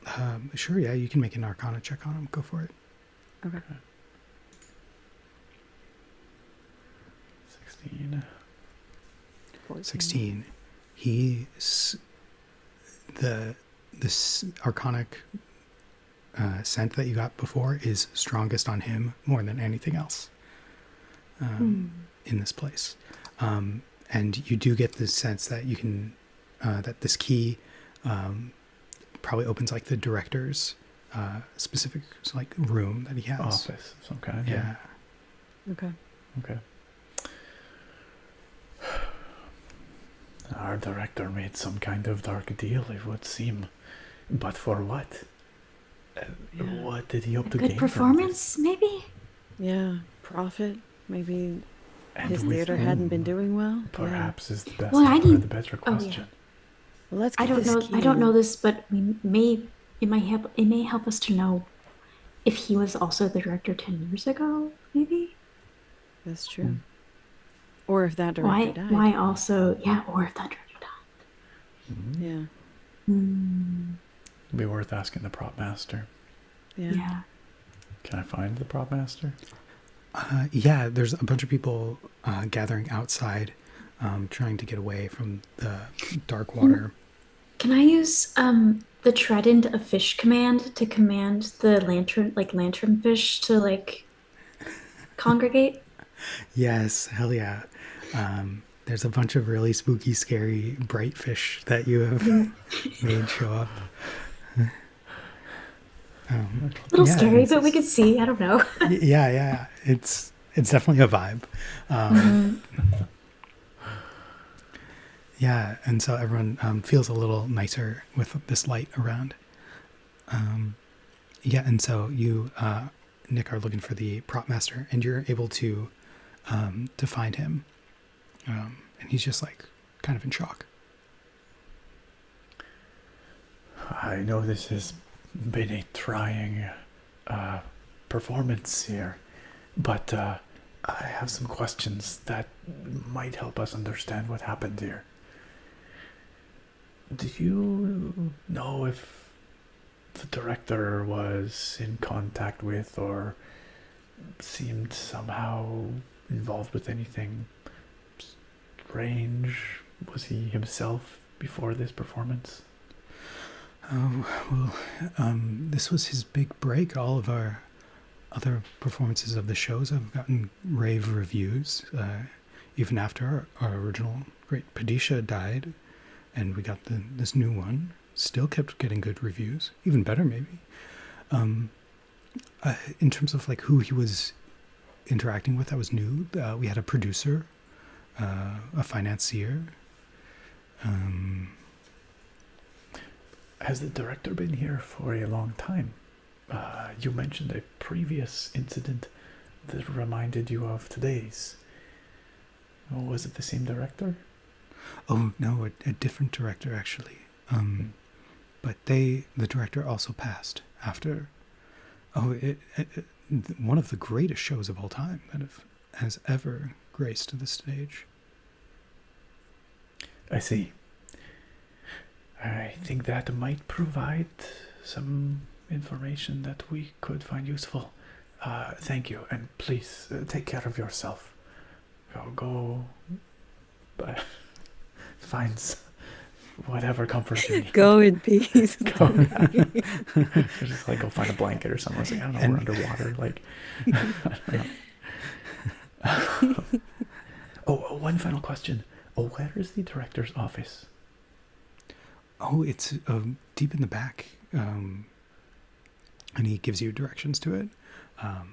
him? Sure, yeah, you can make an Arcana check on him. Go for it. Okay. 16. 16. This arcanic scent that you got before is strongest on him more than anything else in this place. And you do get the sense that you can that this key probably opens like the director's specific like room that he has. Office of some kind. Yeah. Okay. Okay. Our director made some kind of dark deal, it would seem. But for what? What did he hope to gain Good performance, maybe? Yeah. Profit. Maybe from his this? And with theater hadn't been whom, doing well. Perhaps is the best. Well, I or need- the better oh, yeah. question. Well, let's I get don't this know. I key. don't know this, but it may help us to know if he was also the director 10 years ago. Maybe That's true. Or if that director why? died. Why also? Yeah, or if that director died. Mhm. Yeah. It'd be worth asking the prop master. Yeah. Yeah. Can I find the prop master? Yeah, there's a bunch of people gathering outside, trying to get away from the dark water. Can I use the trident of fish command to command the lantern fish to like congregate? Yes, hell yeah. There's a bunch of really spooky, scary, bright fish that you have made show up. A little Yeah, scary, it's but we could see. I don't know. yeah. It's It's definitely a vibe. Yeah, and so everyone feels a little nicer with this light around. Yeah, and so you, Nick, are looking for the prop master, and you're able to find him. And he's just like kind of in shock. I know this has been a trying performance here, but I have some questions that might help us understand what happened here. Do you know if the director was in contact with or seemed somehow involved with anything strange? Was he himself before this performance? Oh, well, this was his big break. All of our other performances of the shows have gotten rave reviews. Even after our original great Padisha died, and we got this new one, still kept getting good reviews. Even better, maybe. In terms of like who he was interacting with, that was new. We had a producer, a financier. Has the director been here for a long time? You mentioned a previous incident that reminded you of today's. Oh, was it the same director? Oh no, a different director actually. But the director also passed after. Oh, one of the greatest shows of all time that has ever graced the stage. I see. I think that might provide some information that we could find useful. Thank you, and please take care of yourself. Go find whatever comfort you need. Go in peace. Just like go find a blanket or something. Like, I don't know, we're underwater. Like, oh, one final question. Oh, where is the director's office? Oh, it's deep in the back, and he gives you directions to it. Are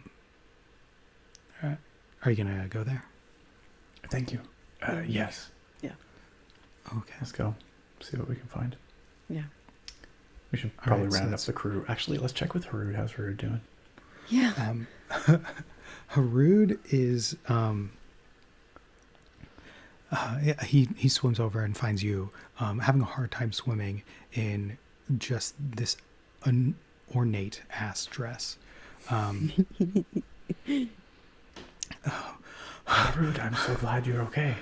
you gonna go there? Thank you. Yes. Yeah. Okay. Let's go. See what we can find. Yeah. We should All probably right, so round up that's- the crew. Actually, let's check with Harud. How's Harud doing? Yeah. Harud is he swims over and finds you having a hard time swimming in just this ornate ass dress. Harud, I'm so glad you're okay.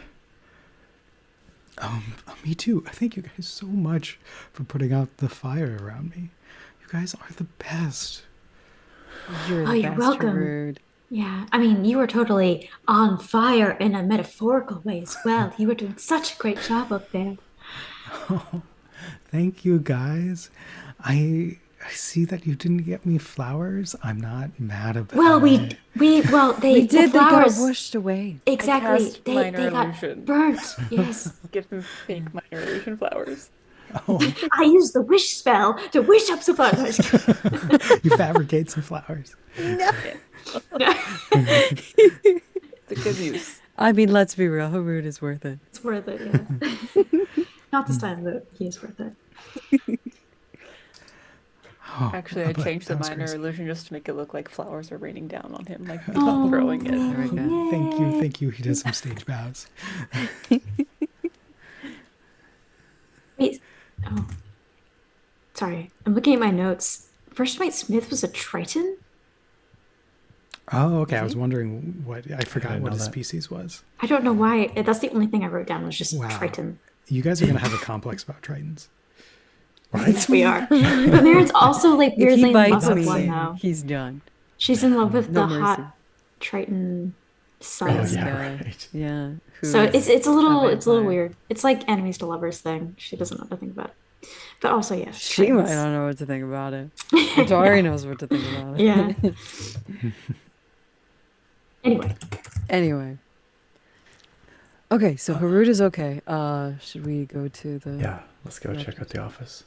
Me too. Thank you guys so much for putting out the fire around me. You guys are the best. You're the Oh, you're best, welcome. Harud. Yeah, I mean, you were totally on fire in a metaphorical way as well. You were doing such a great job up there. Thank you guys. I see that you didn't get me flowers. I'm not mad about Well, it. they They the did. They flowers got whooshed away. exactly. cast They minor got illusion. burnt. Yes, Give them fake minor illusion flowers. Oh, I used the wish spell to wish up some flowers. you fabricate some flowers. The good news. I mean, let's be real. Harud is worth it. It's worth it. Yeah. Not this time, but he is worth it. Oh, Actually, I but changed the that was minor crazy. illusion just to make it look like flowers are raining down on him, like Oh. throwing it. There we go. Thank you. He does some stage bows. Wait. Oh, sorry. I'm looking at my notes. First Mate Smith was a Triton? Oh, okay. I was wondering what I forgot didn't what know his that. species was. I don't know why. That's the only thing I wrote down was just Wow. Triton. You guys are gonna have a complex about Tritons. Yes, we are. But Marin's also like If weirdly he in love bites with me, one though. he's done. She's in love with No the mercy. hot Triton son. Oh, This yeah, guy. right. Yeah. who So is it's a little vampire. weird. It's like enemies to lovers thing. She doesn't know what to think about it. But also, yeah. She might Tritons. not know what to think about it. Tori knows what to think about it. Yeah. Anyway, Anyway. Okay, so Harud is okay. Should we go to the Yeah, let's go check out the office.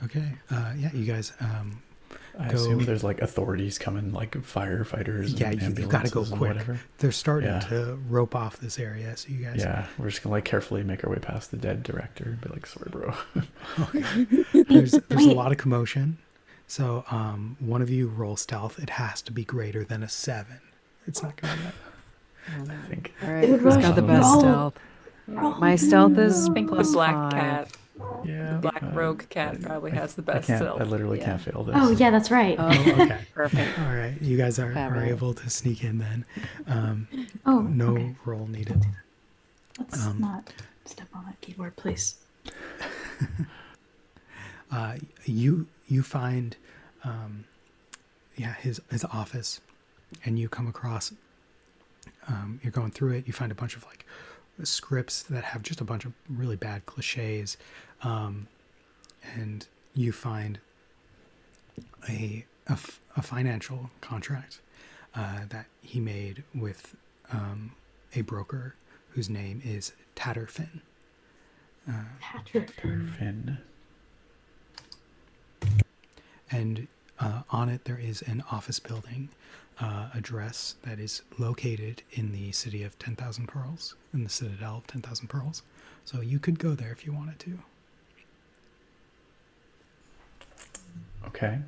Okay. Yeah, you guys I go. assume there's like authorities coming, like firefighters Yeah, and you've got to go ambulances and quick. whatever. They're starting Yeah. to rope off this area, so you guys. Yeah, we're just gonna like carefully make our way past the dead director and be like, sorry, bro. There's a Wait. lot of commotion. So one of you roll stealth. It has to be greater than a 7. It's not gonna be that. I think. All right, Dude, who's got the best roll. stealth? My stealth is I think the plus black 5. cat, Yeah. the black rogue cat probably has the best I stealth. literally Yeah. can't fail this. Oh, yeah, that's right. Oh, okay. Perfect. All right, you guys are Fabulous. able to sneak in then. Oh, No okay. roll needed. Let's not step on that keyboard, please. You find his office, and you come across you're going through it. You find a bunch of like scripts that have just a bunch of really bad cliches, and you find a financial contract that he made with a broker whose name is Tatterfin. Tatterfin. And on it there is an office building address that is located in the city of 10,000 Pearls, in the citadel of 10,000 Pearls. So you could go there if you wanted to. Okay.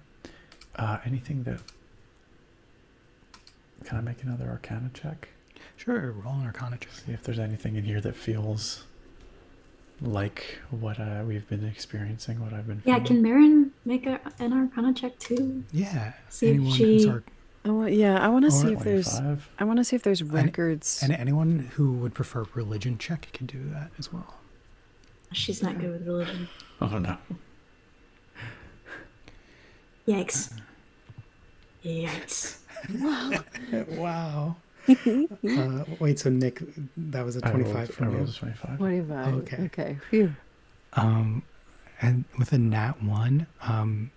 Anything that... Can I make another Arcana check? Sure, roll an Arcana check. See if there's anything in here that feels like what we've been experiencing, what I've been Yeah, feeling. can Marin make an Arcana check too? Yeah. See if anyone she- who's I want to see if 25. there's records. and anyone who would prefer religion check can do that as well. She's not good with religion. Oh no. Yikes. Yikes. Wow. Wait, so Nick, that was a 25 from I you. rolled a 25. 25. Okay. Okay. Phew. And with a nat 1,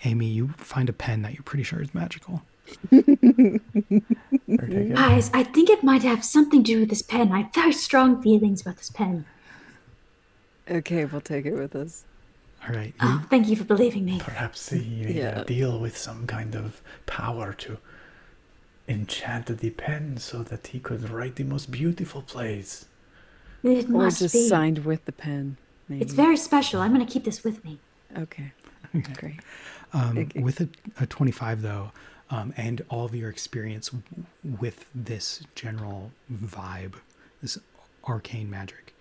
Amy, you find a pen that you're pretty sure is magical. Or take it. Guys, I think it might have something to do with this pen. I have very strong feelings about this pen. Okay, we'll take it with us. All right. Oh, thank you for believing me. Perhaps he made Yeah. a deal with some kind of power to enchant the pen so that he could write the most beautiful plays. It Or must just be. signed with the pen. Maybe. It's very special. I'm going to keep this with me. Okay. Great. With a 25, though, and all of your experience with this general vibe, this arcane magic,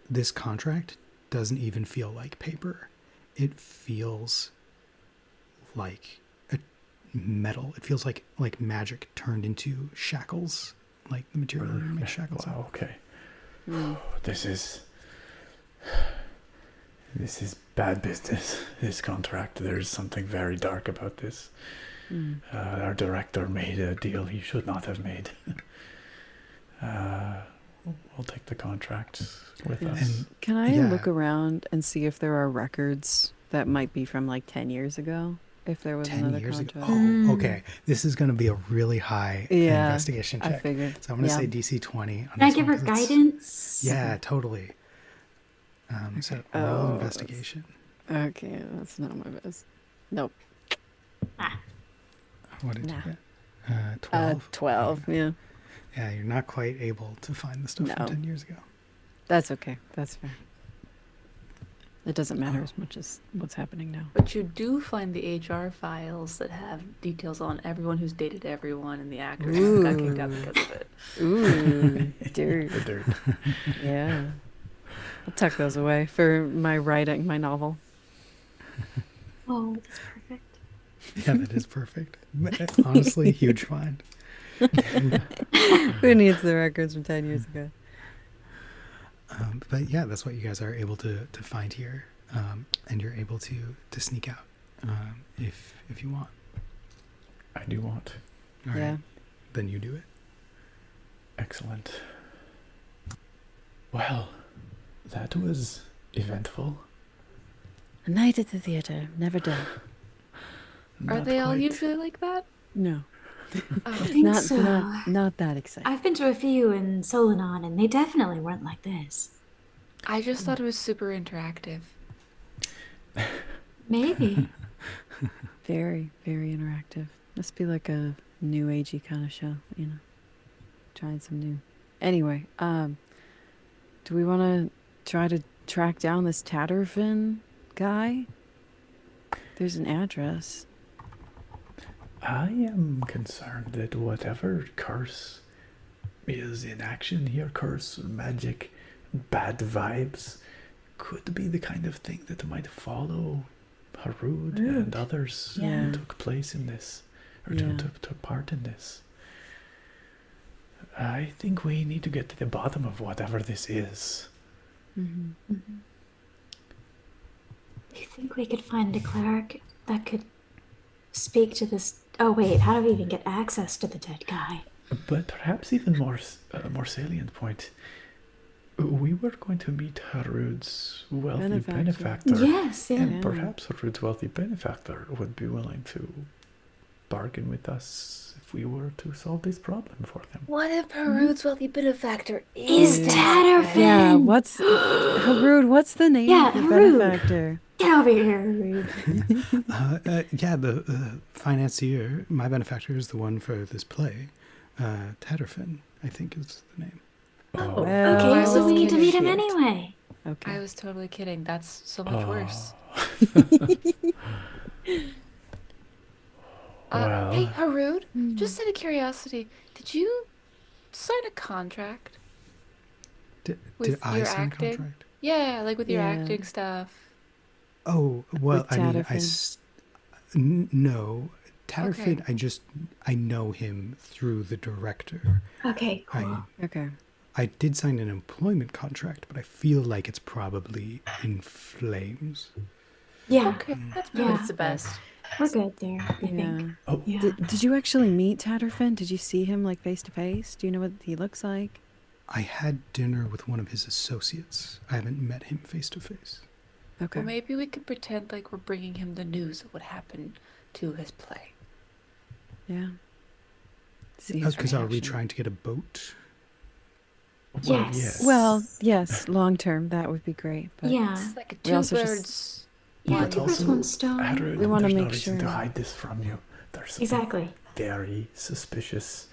this contract doesn't even feel like paper. It feels like a metal. It feels like magic turned into shackles, like the material that makes shackles. Wow, okay. This is bad business, this contract. There's something very dark about this. Our director made a deal he should not have made. We'll take the contract with us. And Can I Yeah. look around and see if there are records that might be from like 10 years ago? If there was 10 another years ago. contract. Oh, okay. This is going to be a really high Yeah, investigation I check. figured. So I'm going to Yeah. say DC 20. On Can I this give one, her 'cause it's- guidance? Yeah, totally. So roll Oh, investigation. Okay, that's not my best. Nope. What did Nah. you get? 12. 12. Yeah. Yeah, you're not quite able to find the stuff from No. 10 years ago. That's okay. That's fair. It doesn't matter as much as what's happening now. But you do find the HR files that have details on everyone who's dated everyone and the actors who got kicked out because of it. Ooh, dirt. The dirt. Yeah. I'll tuck those away for my writing, my novel. Oh, that's perfect. Yeah, that is perfect. Honestly, huge find. Who needs the records from 10 years ago? But yeah, that's what you guys are able to find here. And you're able to sneak out if you want. I do want. All right. Yeah. Then you do it. Excellent. Well, that was eventful. A night at the theater, never dull. Are Not they all quite. usually like that? No, I think not, so. not that exciting. I've been to a few in Solanon, and they definitely weren't like this. I just thought it was super interactive. Maybe. Very, very interactive. Must be like a new agey kind of show, you know. Trying some new. Anyway, do we want to try to track down this Tatterfin guy? There's an address. I am concerned that whatever curse is in action here, curse, magic, bad vibes, could be the kind of thing that might follow Harud and others Yeah. who took place in this, or Yeah. took part in this. I think we need to get to the bottom of whatever this is. Mm-hmm. Do you think we could find a cleric that could speak to this? Oh wait, how do we even get access to the dead guy? But perhaps even more salient point, we were going to meet Harud's wealthy benefactor. Yes, yeah. And perhaps Harud's wealthy benefactor would be willing to bargain with us if we were to solve this problem for them. What if Harud's wealthy benefactor Is is Tatterfin? Yeah, what's Harud? What's the name Yeah, of the Harud. benefactor? Get over here, Rude. Yeah, the financier, my benefactor, is the one for this play. Tatterfin, I think is the name. Oh, Well, Okay, I so was we need to meet him kidding. anyway. Okay. I was totally kidding. That's so much worse. Well, Hey, Harud, just out of curiosity, did you sign a contract Did with I your sign a acting? contract? Yeah, like with your Yeah. acting stuff. Oh, well, With I mean, Tatterfin. no. Tatterfin, Okay. I know him through the director. Okay, cool. Okay. I did sign an employment contract, but I feel like it's probably in flames. Yeah, Okay, that's probably Yeah. the best. we're good there, I Yeah. think. oh, Yeah. Did you actually meet Tatterfin? Did you see him like face to face? Do you know what he looks like? I had dinner with one of his associates. I haven't met him face to face. Okay. Well, maybe we could pretend like we're bringing him the news of what happened to his play. Yeah. See his Because are we reaction. trying to get a boat? well, Yes. yes. Well, yes, long term that would be great. But Yeah. It's like a We two also just- birds. Yeah, But two birds, also, one stone. Harud, We wanna there's no make reason to sure. hide this from you. There's something Exactly. very suspicious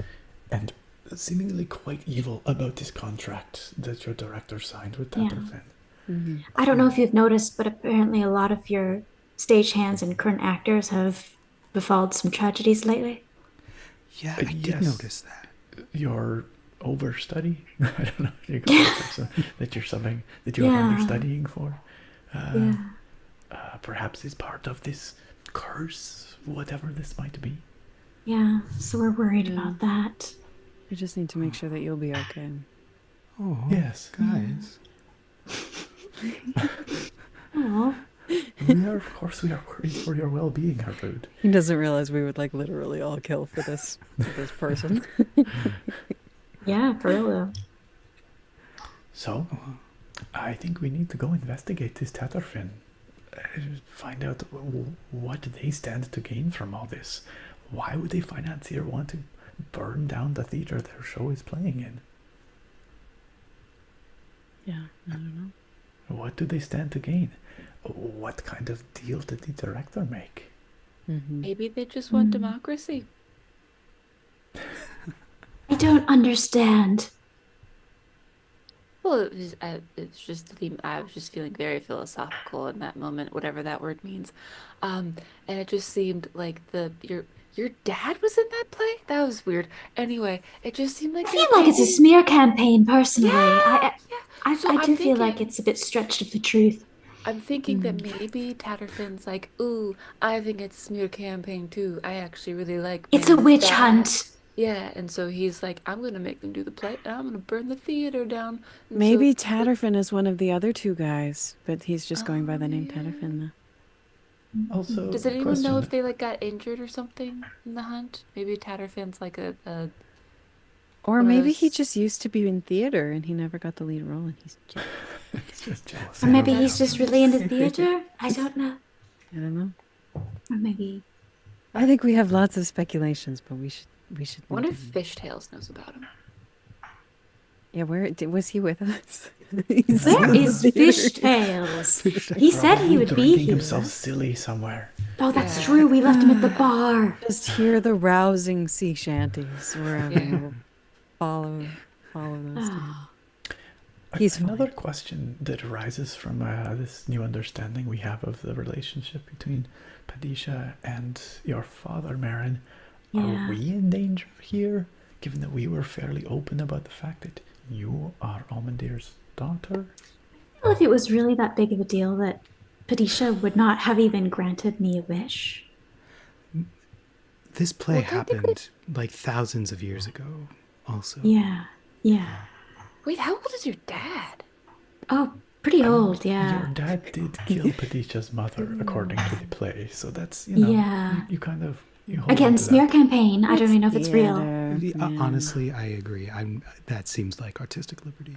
and seemingly quite evil about this contract that your director signed with Yeah. Tatterfin. Mhm. I don't know if you've noticed, but apparently a lot of your stagehands and current actors have befallen some tragedies lately. Yeah, I did yes. notice that. Your overstudy? I don't know if you call it that you're something that you're Yeah. understudying for. Yeah. Perhaps is part of this curse, whatever this might be. Yeah, so we're worried Yeah. about that. We just need to make sure that you'll be okay. Oh, Yes. guys. Oh, We are, of course, we are worried for your well-being, Harud. He doesn't realize we would like literally all kill for this person. yeah, for real though. So, I think we need to go investigate this Tatterfin. Find out what they stand to gain from all this. Why would a financier want to burn down the theater their show is playing in? Yeah, I don't know. What do they stand to gain? What kind of deal did the director make? Mm-hmm. Maybe they just want democracy. I don't understand. Well, it's just the theme. I was just feeling very philosophical in that moment, whatever that word means. And it just seemed like your dad was in that play. That was weird. Anyway, it just seemed like I feel like it's a smear campaign, personally. Yeah. I So do I'm feel like thinking- it's a bit stretched of the truth. I'm thinking that maybe Tatterfin's like, ooh, I think it's a smear campaign too. I actually really like. It's a my witch dad." hunt. Yeah, and so he's like, I'm gonna make them do the play, and I'm gonna burn the theater down. And Maybe so, Tatterfin is one of the other two guys, but he's just going by the name yeah. Tatterfin. Also, Does anyone know question, if they like got injured or something in the hunt? Maybe Tatterfin's like a Or One of maybe he those- just used to be in theater and he never got the lead role and he's jealous. it's just jealous. Or maybe he's That's- just really into theater. I don't know. I don't know. Or maybe. I think we have lots of speculations, but we should I wonder think if of- Fishtails knows about him. Yeah, was he with us? He's Where in the is theater. Fishtails? He said he Probably would be drinking here. himself silly somewhere. Oh, that's Yeah. true. We left him at the bar. Just hear the rousing sea shanties wherever. Yeah. We'll follow those to him. Oh, He's Another fine. question that arises from this new understanding we have of the relationship between Padisha and your father, Marin. yeah. Are we in danger here, given that we were fairly open about the fact that you are Almandir's daughter? Well, if it was really that big of a deal that Padisha would not have even granted me a wish. This play Well, technically- happened like thousands of years ago, also. Yeah. Yeah. Wait, how old is your dad? Oh, pretty old. Your Yeah. dad did kill Padisha's mother, according to the play. So that's, you know, Yeah. you kind of you hold Again, on to smear that. campaign. I don't even know if it's real. Theater, yeah. Honestly, I agree. That seems like artistic liberty.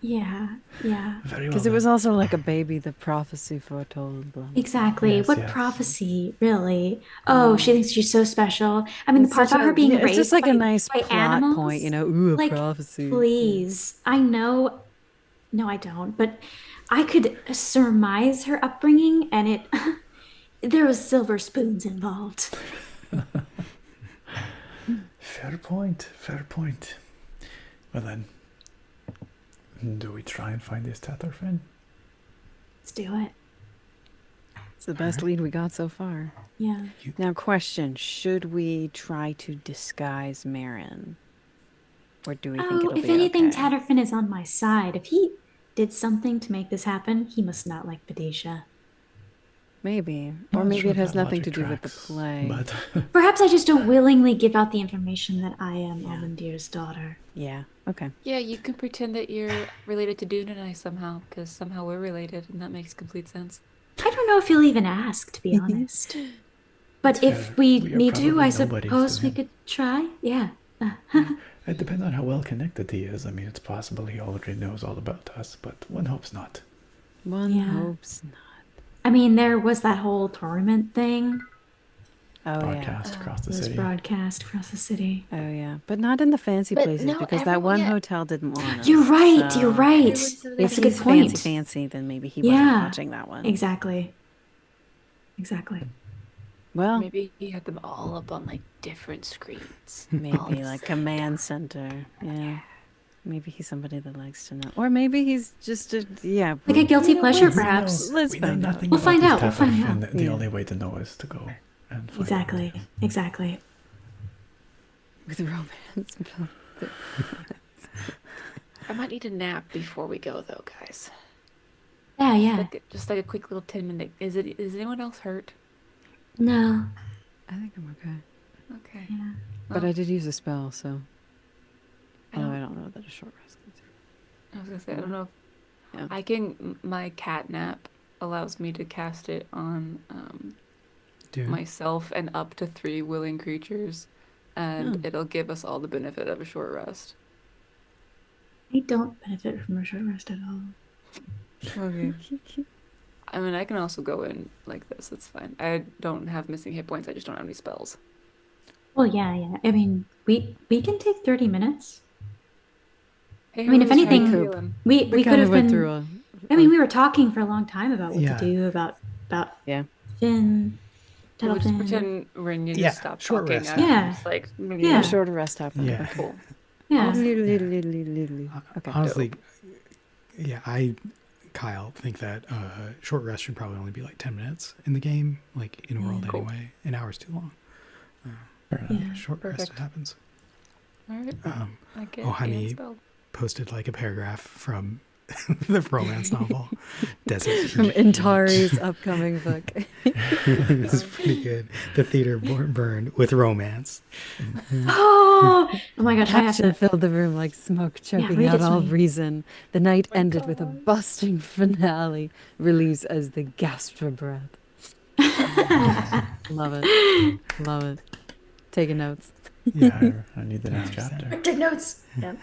Yeah. Yeah. Very well. Because it then. was also like a baby the prophecy foretold. Blah. Exactly. Yes, What yes. prophecy, really? Oh, she thinks she's so special. I mean, the It's part such about her being it's raised just like by, a nice by plot animals. point, you know. Ooh, a Like, prophecy. please. I know. No, I don't. But I could surmise her upbringing, and it there was silver spoons involved. Fair point. Fair point. Well then, do we try and find this Tatterfin? Let's do it. It's the best lead we got so far. Yeah. Now, question: should we try to disguise Marin, or do we think Oh, it'll if be anything, okay? Tatterfin is on my side. If he did something to make this happen, he must not like Padisha. Maybe, Not or maybe sure it has that nothing to logic do with the tracks, play. But Perhaps I just don't willingly give out the information that I am Yeah. Almandir's daughter. Yeah. Okay. Yeah, you can pretend that you're related to Dune and I somehow, because somehow we're related, and that makes complete sense. I don't know if he'll even ask, to be honest. But That's if fair. we We are need to, probably I nobodies suppose to we him. could try. Yeah. it depends on how well connected he is. I mean, it's possible he already knows all about us, but one hopes not. One Yeah. hopes not. I mean, there was that whole tournament thing. Oh Broadcast across the It was city. broadcast across the city. yeah. Oh yeah. But not in the fancy But places no, because that everyone- one yeah. hote didn't want us. You're right. so You're right. Everyone said they That's If a good he's point. fancy, then maybe he wasn't Yeah. watching that one. Exactly. Exactly. Well, Maybe he had them all up on like different screens. maybe like command center. Yeah. Maybe he's somebody that likes to know, or maybe he's just a Like a guilty pleasure, let's- perhaps. Let's we know find out. nothing We'll about find this out, we'll find Tatterfin. out. The Yeah. only way to know is to go and find Exactly. out. Exactly. With romance. I might need a nap before we go, though, guys. Yeah, yeah. Just like a quick little 10-minute. Is anyone else hurt? No. I think I'm okay, Okay. Yeah. but Well, I did use a spell, so I although don't- I don't know that a short rest can do. I was gonna say I don't know if Yeah. I can. My cat nap allows me to cast it on Dude. myself and up to 3 willing creatures, and Hmm. it'll give us all the benefit of a short rest. I don't benefit from a short rest at all. Okay. I mean, I can also go in like this. It's fine. I don't have missing hit points. I just don't have any spells. Well, yeah, yeah. I mean, we can take 30 minutes. Hey, I mean, if Haru's, how you anything, feeling? We We could kind have of went been. through a. I mean, we were talking for a long time about what Yeah. to do about Yeah. Finn, We'll just Tatterfin. pretend Ren, you Yeah, just stop short talking. rest. and Yeah. just like Yeah. A shorter rest happened. Yeah. Okay. Cool. Yeah. Okay. Honestly, yeah, Kyle, think that short rest should probably only be like 10 minutes in the game, like in world Cool. anyway. An hour's too long. Fair enough. Yeah. Short rest Perfect. happens. All right. I get honey. spelled. Posted like a paragraph from the romance novel Desert From Heat. Intari's upcoming book. This is pretty good. The theater burned with romance. Oh my gosh! I have Passion to. filled the room like smoke, choking read out it to all me. reason. The night ended with a busting finale, released as they gasped for breath. Love it. Love it. Taking notes. Yeah, I need the next 100%. chapter. Take notes. Yeah.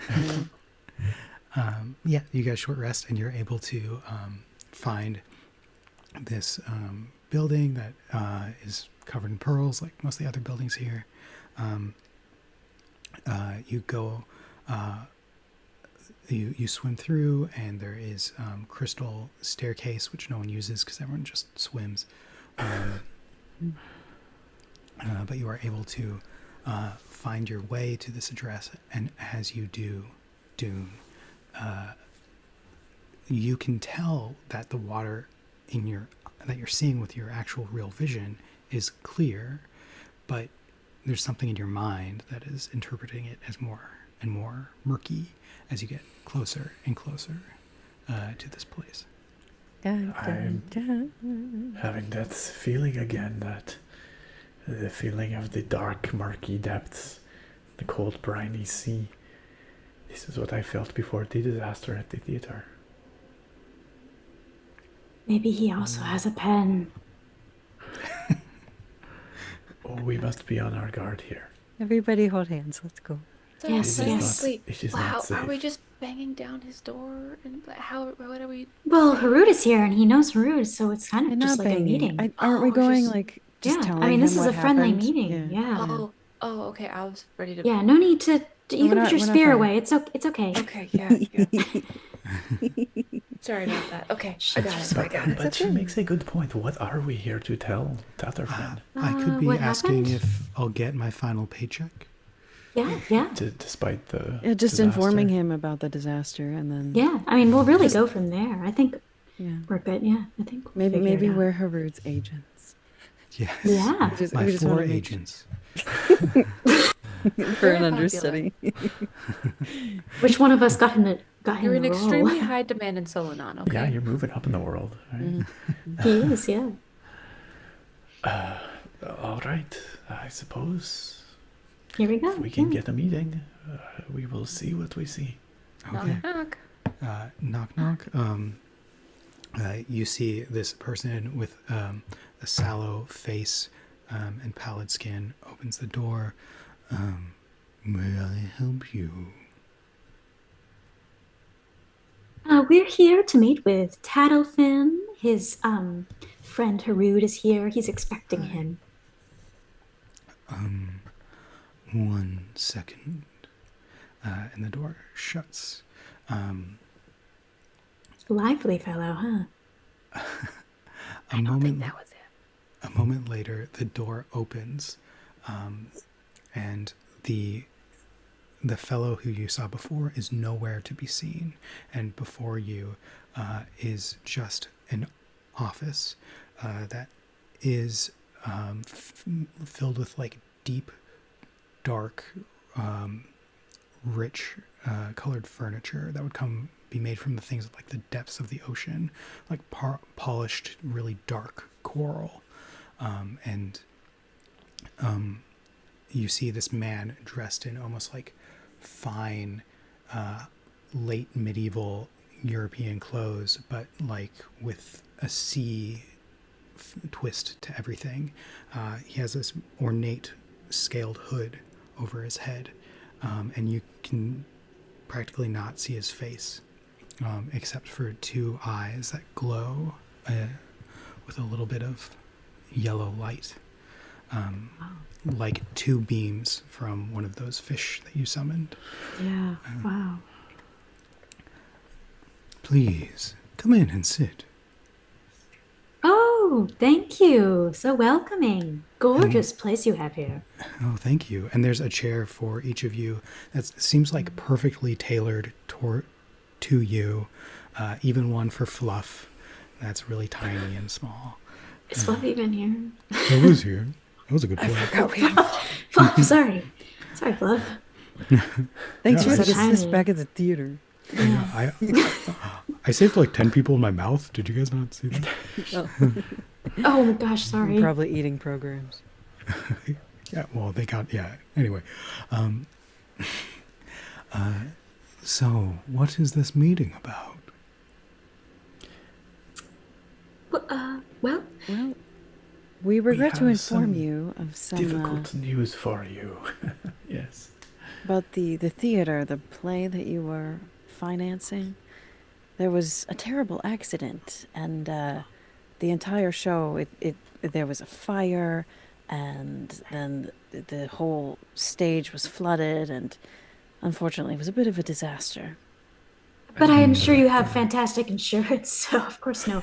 Yeah, you guys short rest and you're able to find this building that is covered in pearls like most of the other buildings here. You go you swim through, and there is crystal staircase, which no one uses because everyone just swims. But you are able to find your way to this address, and as you do, Dune, you can tell that the water that you're seeing with your actual real vision is clear, but there's something in your mind that is interpreting it as more and more murky as you get closer and closer to this place. I'm having that feeling again, that the feeling of the dark, murky depths, the cold, briny sea. This is what I felt before the disaster at the theater. Maybe he also has a pen. Oh, we must be on our guard here. Everybody hold hands. Let's go. Yes, It is yes. not- Wait, it is how not safe. are we just banging down his door? And what are we? Well, Harud is here, and he knows Harud, so it's kind We're of just not like a banging. meeting. Aren't we Oh, going just- like just Yeah, telling I mean, this him is what a friendly happened? meeting. Yeah. Oh, okay. I was ready to. Yeah, no need to. You we're can not- put your we're not spear fighting. away. It's okay. Okay, yeah. Sorry about that. Okay, I got it. I got it. But she makes a good point. What are we here to tell Tatterfin? I could be what asking happened? if I'll get my final paycheck. Yeah. Despite the Yeah, just disaster? informing him about the disaster, and then Yeah. I mean, we'll really go from there. I think yeah. we're good. Yeah, I think we'll Maybe figure it out. we're Harud's agents Yes. Yeah. My we just 4 wanna make- agents. for Very an popular. understudy. Which one of us got him You're in the role? extremely high demand in Solonon, okay? Yeah, you're moving up in the world. Right? He is, yeah. All right, I suppose Here we go. if we can yeah. get a meeting, we will see what we see. Okay. Knock, knock. Knock, knock. You see this person with a sallow face and pallid skin opens the door. May I help you? We're here to meet with Tatterfin. His friend Harud is here. He's expecting him. 1 second. And the door shuts. Lively fellow, huh? A moment That was it. A moment later, the door opens, and the fellow who you saw before is nowhere to be seen. And before you is just an office that is filled with like deep, dark, rich, colored furniture that would be made from the things like the depths of the ocean, like polished, really dark coral. And you see this man dressed in almost like fine, late medieval European clothes, but like with a sea twist to everything. He has this ornate scaled hood over his head, and you can practically not see his face, except for 2 eyes that glow with a little bit of yellow light, like 2 beams from one of those fish that you summoned. Yeah, wow. Please come in and sit. Oh, thank you. So welcoming. Gorgeous place you have here. Oh, thank you. And there's a chair for each of you that seems like perfectly tailored to you. Even one for Fluff that's really tiny and small. Is Fluffy even here? I was here. That was a good point. Fluff, sorry. Sorry, Fluff. Thanks Yeah, for I- getting us back at the theater. Yeah, I saved like 10 people in my mouth. Did you guys not see that? Oh gosh, sorry. Probably eating programs. Yeah, well, they got, yeah. Anyway, so what is this meeting about? Well, Well, we regret to have inform some you of some Difficult news for you. Yes. about the theater, the play that you were financing. There was a terrible accident, and the entire show, there was a fire, and then the whole stage was flooded, and unfortunately, it was a bit of a disaster. But I am sure you have fantastic insurance, so of course no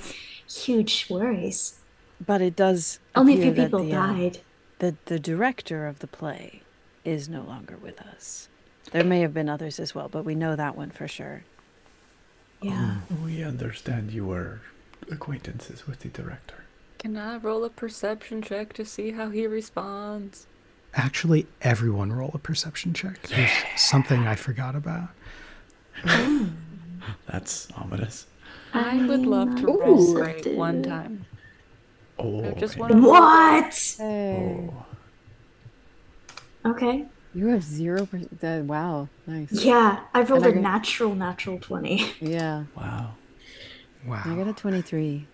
huge worries. But it does Only a appear few that people died. the director of the play is no longer with us. There may have been others as well, but we know that one for sure. Yeah. We understand you were acquaintances with the director. Can I roll a perception check to see how he responds? Actually, everyone roll a perception check. There's something I forgot about. That's ominous. I would love to I'm roll not great one time. Oh, I just yeah. want to What? Hey. Oh. Okay. You have 0%. Wow, nice. Yeah, I rolled And I a got- natural 20. Yeah, Wow. Wow. I got a 23.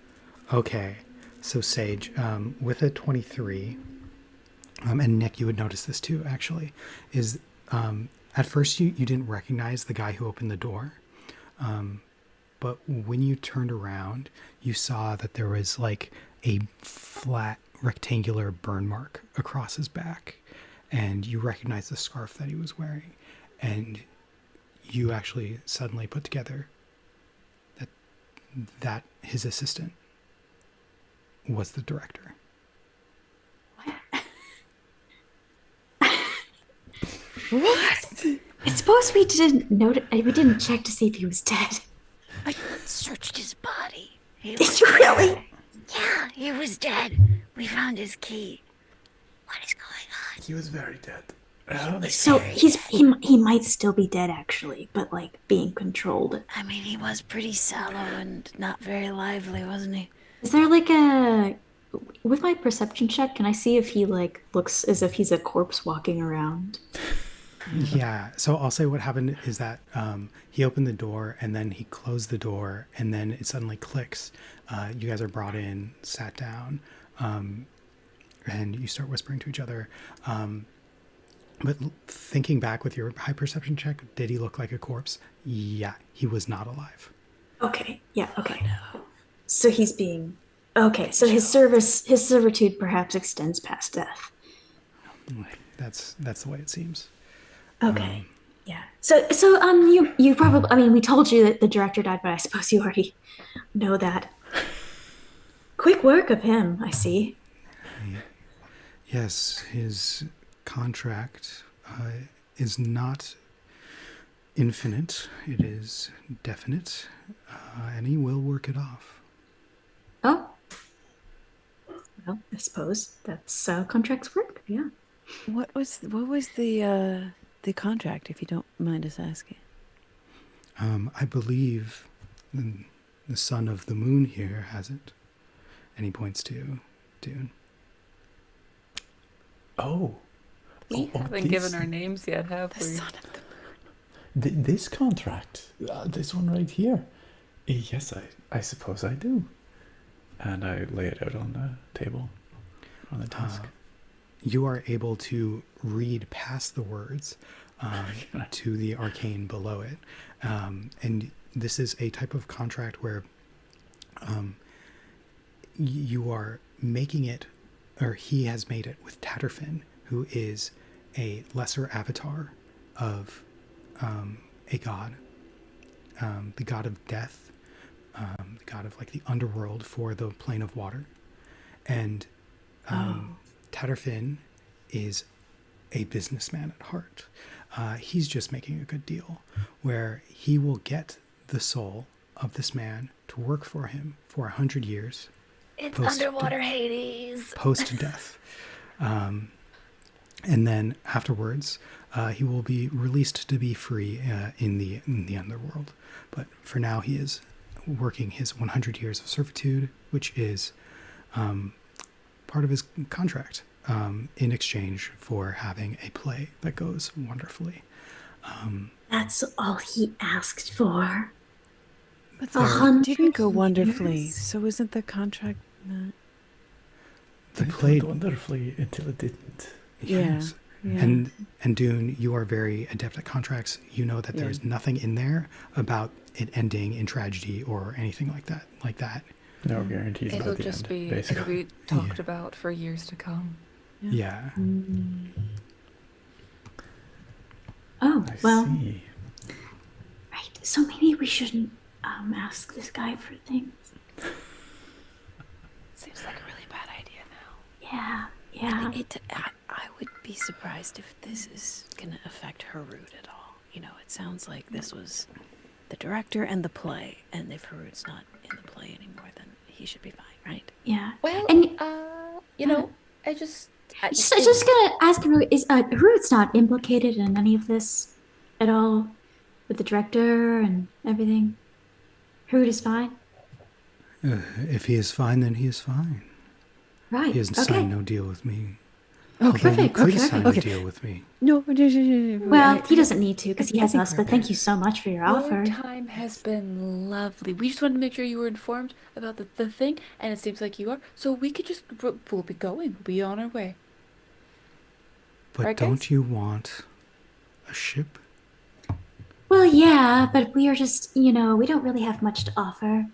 Okay, so Sage, with a 23, and Nick, you would notice this too, actually, is at first you didn't recognize the guy who opened the door, but when you turned around, you saw that there was like a flat rectangular burn mark across his back, and you recognized the scarf that he was wearing, and you actually suddenly put together that his assistant was the director. What? It's supposed we didn't check to see if he was dead. I searched his body. He Did was you really? dead. Yeah, he was dead. We found his key. What is going on? He was very dead. So he might still be dead actually, but like being controlled. I mean, he was pretty sallow and not very lively, wasn't he? Is there like with my perception check, can I see if he like looks as if he's a corpse walking around? Yeah, so I'll say what happened is that he opened the door and then he closed the door and then it suddenly clicks. You guys are brought in, sat down, and you start whispering to each other. But thinking back with your high perception check, did he look like a corpse? Yeah, he was not alive. Okay, yeah, okay. So he's being okay. So his servitude perhaps extends past death. That's the way it seems. Okay. Yeah. So you probably, I mean, we told you that the director died, but I suppose you already know that. Quick work of him, I see. Yes, his contract is not infinite. It is definite, and he will work it off. Oh. Well, I suppose that's how contracts work. Yeah. What was the contract, if you don't mind us asking? I believe the son of the moon here has it, and he points to Dune. Oh. We haven't given our names yet, have The we? son of the This contract, this one right here. Yes, I suppose I do. And I lay it out on the table, on the desk. You are able to read past the words to the arcane below it. And this is a type of contract where you are making it, or he has made it with Tatterfin, who is a lesser avatar of a god, the god of death, the god of like the underworld for the plane of water. And Tatterfin is a businessman at heart. He's just making a good deal where he will get the soul of this man to work for him for 100 years. It's underwater Hades. Post-death. And then afterwards, he will be released to be free in the underworld. But for now, he is working his 100 years of servitude, which is part of his contract in exchange for having a play that goes wonderfully. That's all he asked for. But A that 100 didn't go wonderfully. years? So isn't the contract The It play, went wonderfully until it didn't. yes. Yeah. And Dune, you are very adept at contracts. You know that there's nothing in there about it ending in tragedy or anything like that. No guarantees It'll about the just end, be basically. it'll be talked about for years to come. Yeah. Oh, I well, see. right. So maybe we shouldn't ask this guy for things. Seems like a really bad idea now. Yeah, yeah. I would be surprised if this is gonna affect Harut at all. You know, it sounds like this was the director and the play, and if Harut's not in the play anymore, then he should be fine, right? Yeah. Well, And you know, I just just gonna ask him, is Root's not implicated in any of this at all with the director and everything? Root is fine. If he is fine, then he is fine. Right. He hasn't okay. signed no deal with me. Okay. Although you Perfect, could okay, sign okay. a deal with me. No. Well, he doesn't need to because he I has think us. we're But thank you so much for your Your offer. time has been lovely. We just wanted to make sure you were informed about the thing, and it seems like you are. So we could just, we'll be going. We'll be on our way. But Right, don't guys? you want a ship? Well, yeah, but we are just, we don't really have much to offer.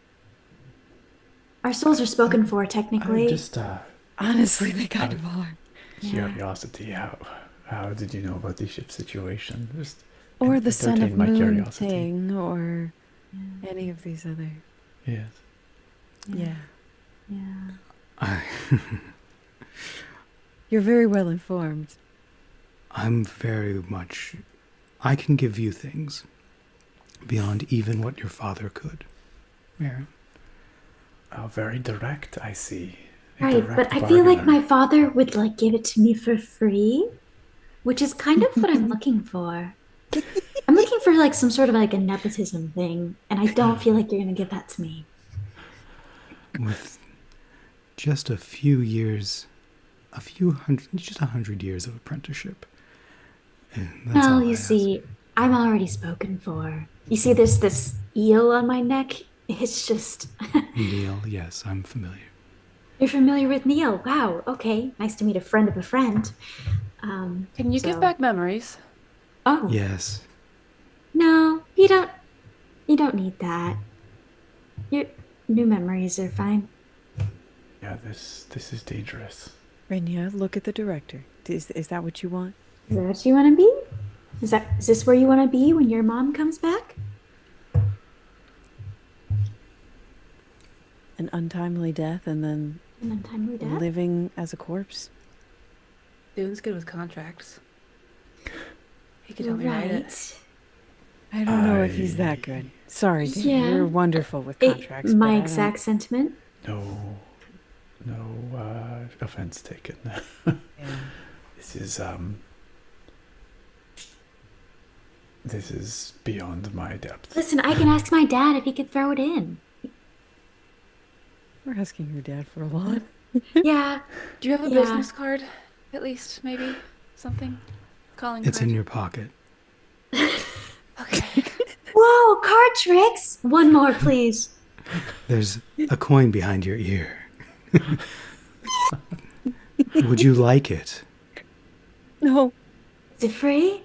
Our souls are spoken for, technically. Just Honestly, they kind of are. curiosity. How did you know about the ship situation? Just Or the Son of entertain my Moon curiosity. thing, or any of these other. Yes. Yeah. Yeah. You're very well informed. I'm very much. I can give you things beyond even what your father could. Mary. Oh, very direct, I see. A Right, direct but I feel like bargainer. my father would give it to me for free, which is kind of what I'm looking for. I'm looking for some sort of a nepotism thing, and I don't feel like you're gonna give that to me. With just a few years, just 100 years of apprenticeship. And that's all Well, I you ask. see, I'm already spoken for. You see, there's this eel on my neck. It's just. Neil, yes, I'm familiar. You're familiar with Neil? Wow. Okay. Nice to meet a friend of a friend. Can you give back memories? Oh. Yes. No, you don't. You don't need that. Your new memories are fine. Yeah, this is dangerous. Renya, look at the director. Is that what you want? Is that what you want to be? Is this where you want to be when your mom comes back? An untimely death and then An untimely death? living as a corpse? Dune's good with contracts. He could You're help me write it. right. I don't know if he's that good. Sorry, Dan. Yeah. You're wonderful with contracts. but My I don't- exact sentiment. No offense taken. Yeah. This is beyond my depth. Listen, I can ask my dad if he could throw it in. We're asking your dad for a lot. Yeah. Do you have a Yeah. business card? At least, maybe? Something? Calling It's card? in your pocket. Okay. Whoa, card tricks! One more, please. There's a coin behind your ear. Would you like it? No. Is it free?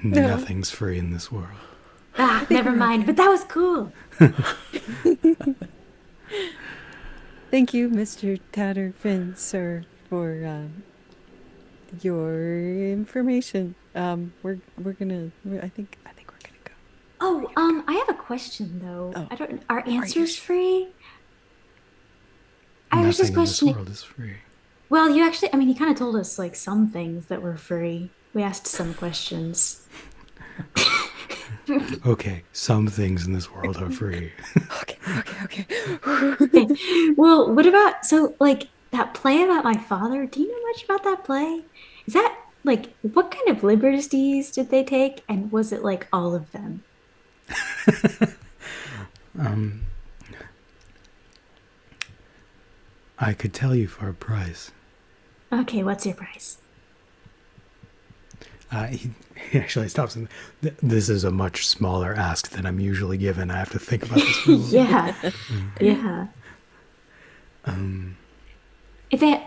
No. Nothing's free in this world. Ah, never mind. But that was cool. Thank you, Mr. Tatterfin, sir, for your information. I think we're gonna go. Oh, I have a question though. Oh. I don't. Are you answers sure? free? I was just Nothing in this questioning. world is free. Well, you actually. I mean, you kind of told us some things that were free. We asked some questions. Okay, some things in this world are free. Okay. Okay. Well, what about that play about my father? Do you know much about that play? Is that what kind of liberties did they take, and was it all of them? I could tell you for a price. Okay, what's your price? He actually stops and this is a much smaller ask than I'm usually given. I have to think about this. For a little bit. Yeah, yeah. If it,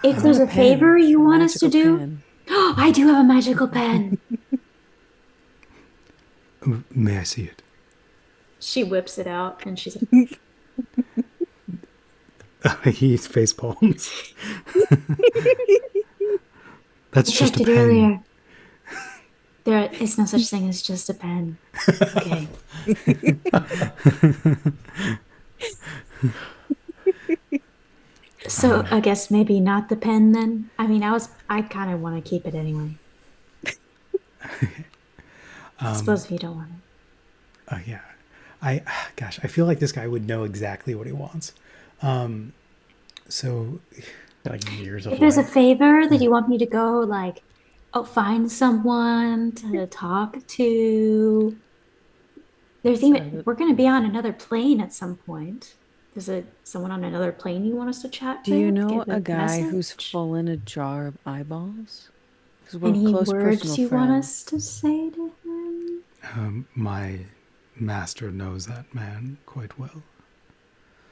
if there's a favor you want us to Magical do, pen. I do have a magical pen. May I see it? She whips it out and she's He's face palms. That's just a checked it pen. earlier. There is no such thing as just a pen. Okay. So I guess maybe not the pen then. I mean, I kind of want to keep it anyway. I suppose if you don't want it. Yeah. Gosh, I feel like this guy would know exactly what he wants. So Like years of If there's a life. favor that you want me to go, like, oh, find someone to talk to. We're going to be on another plane at some point. Is it someone on another plane you want us to chat Do you with? know Give a guy who's message? full in a jar of eyeballs? Because we're Any close personal words you want friends. us to say to him? my master knows that man quite well.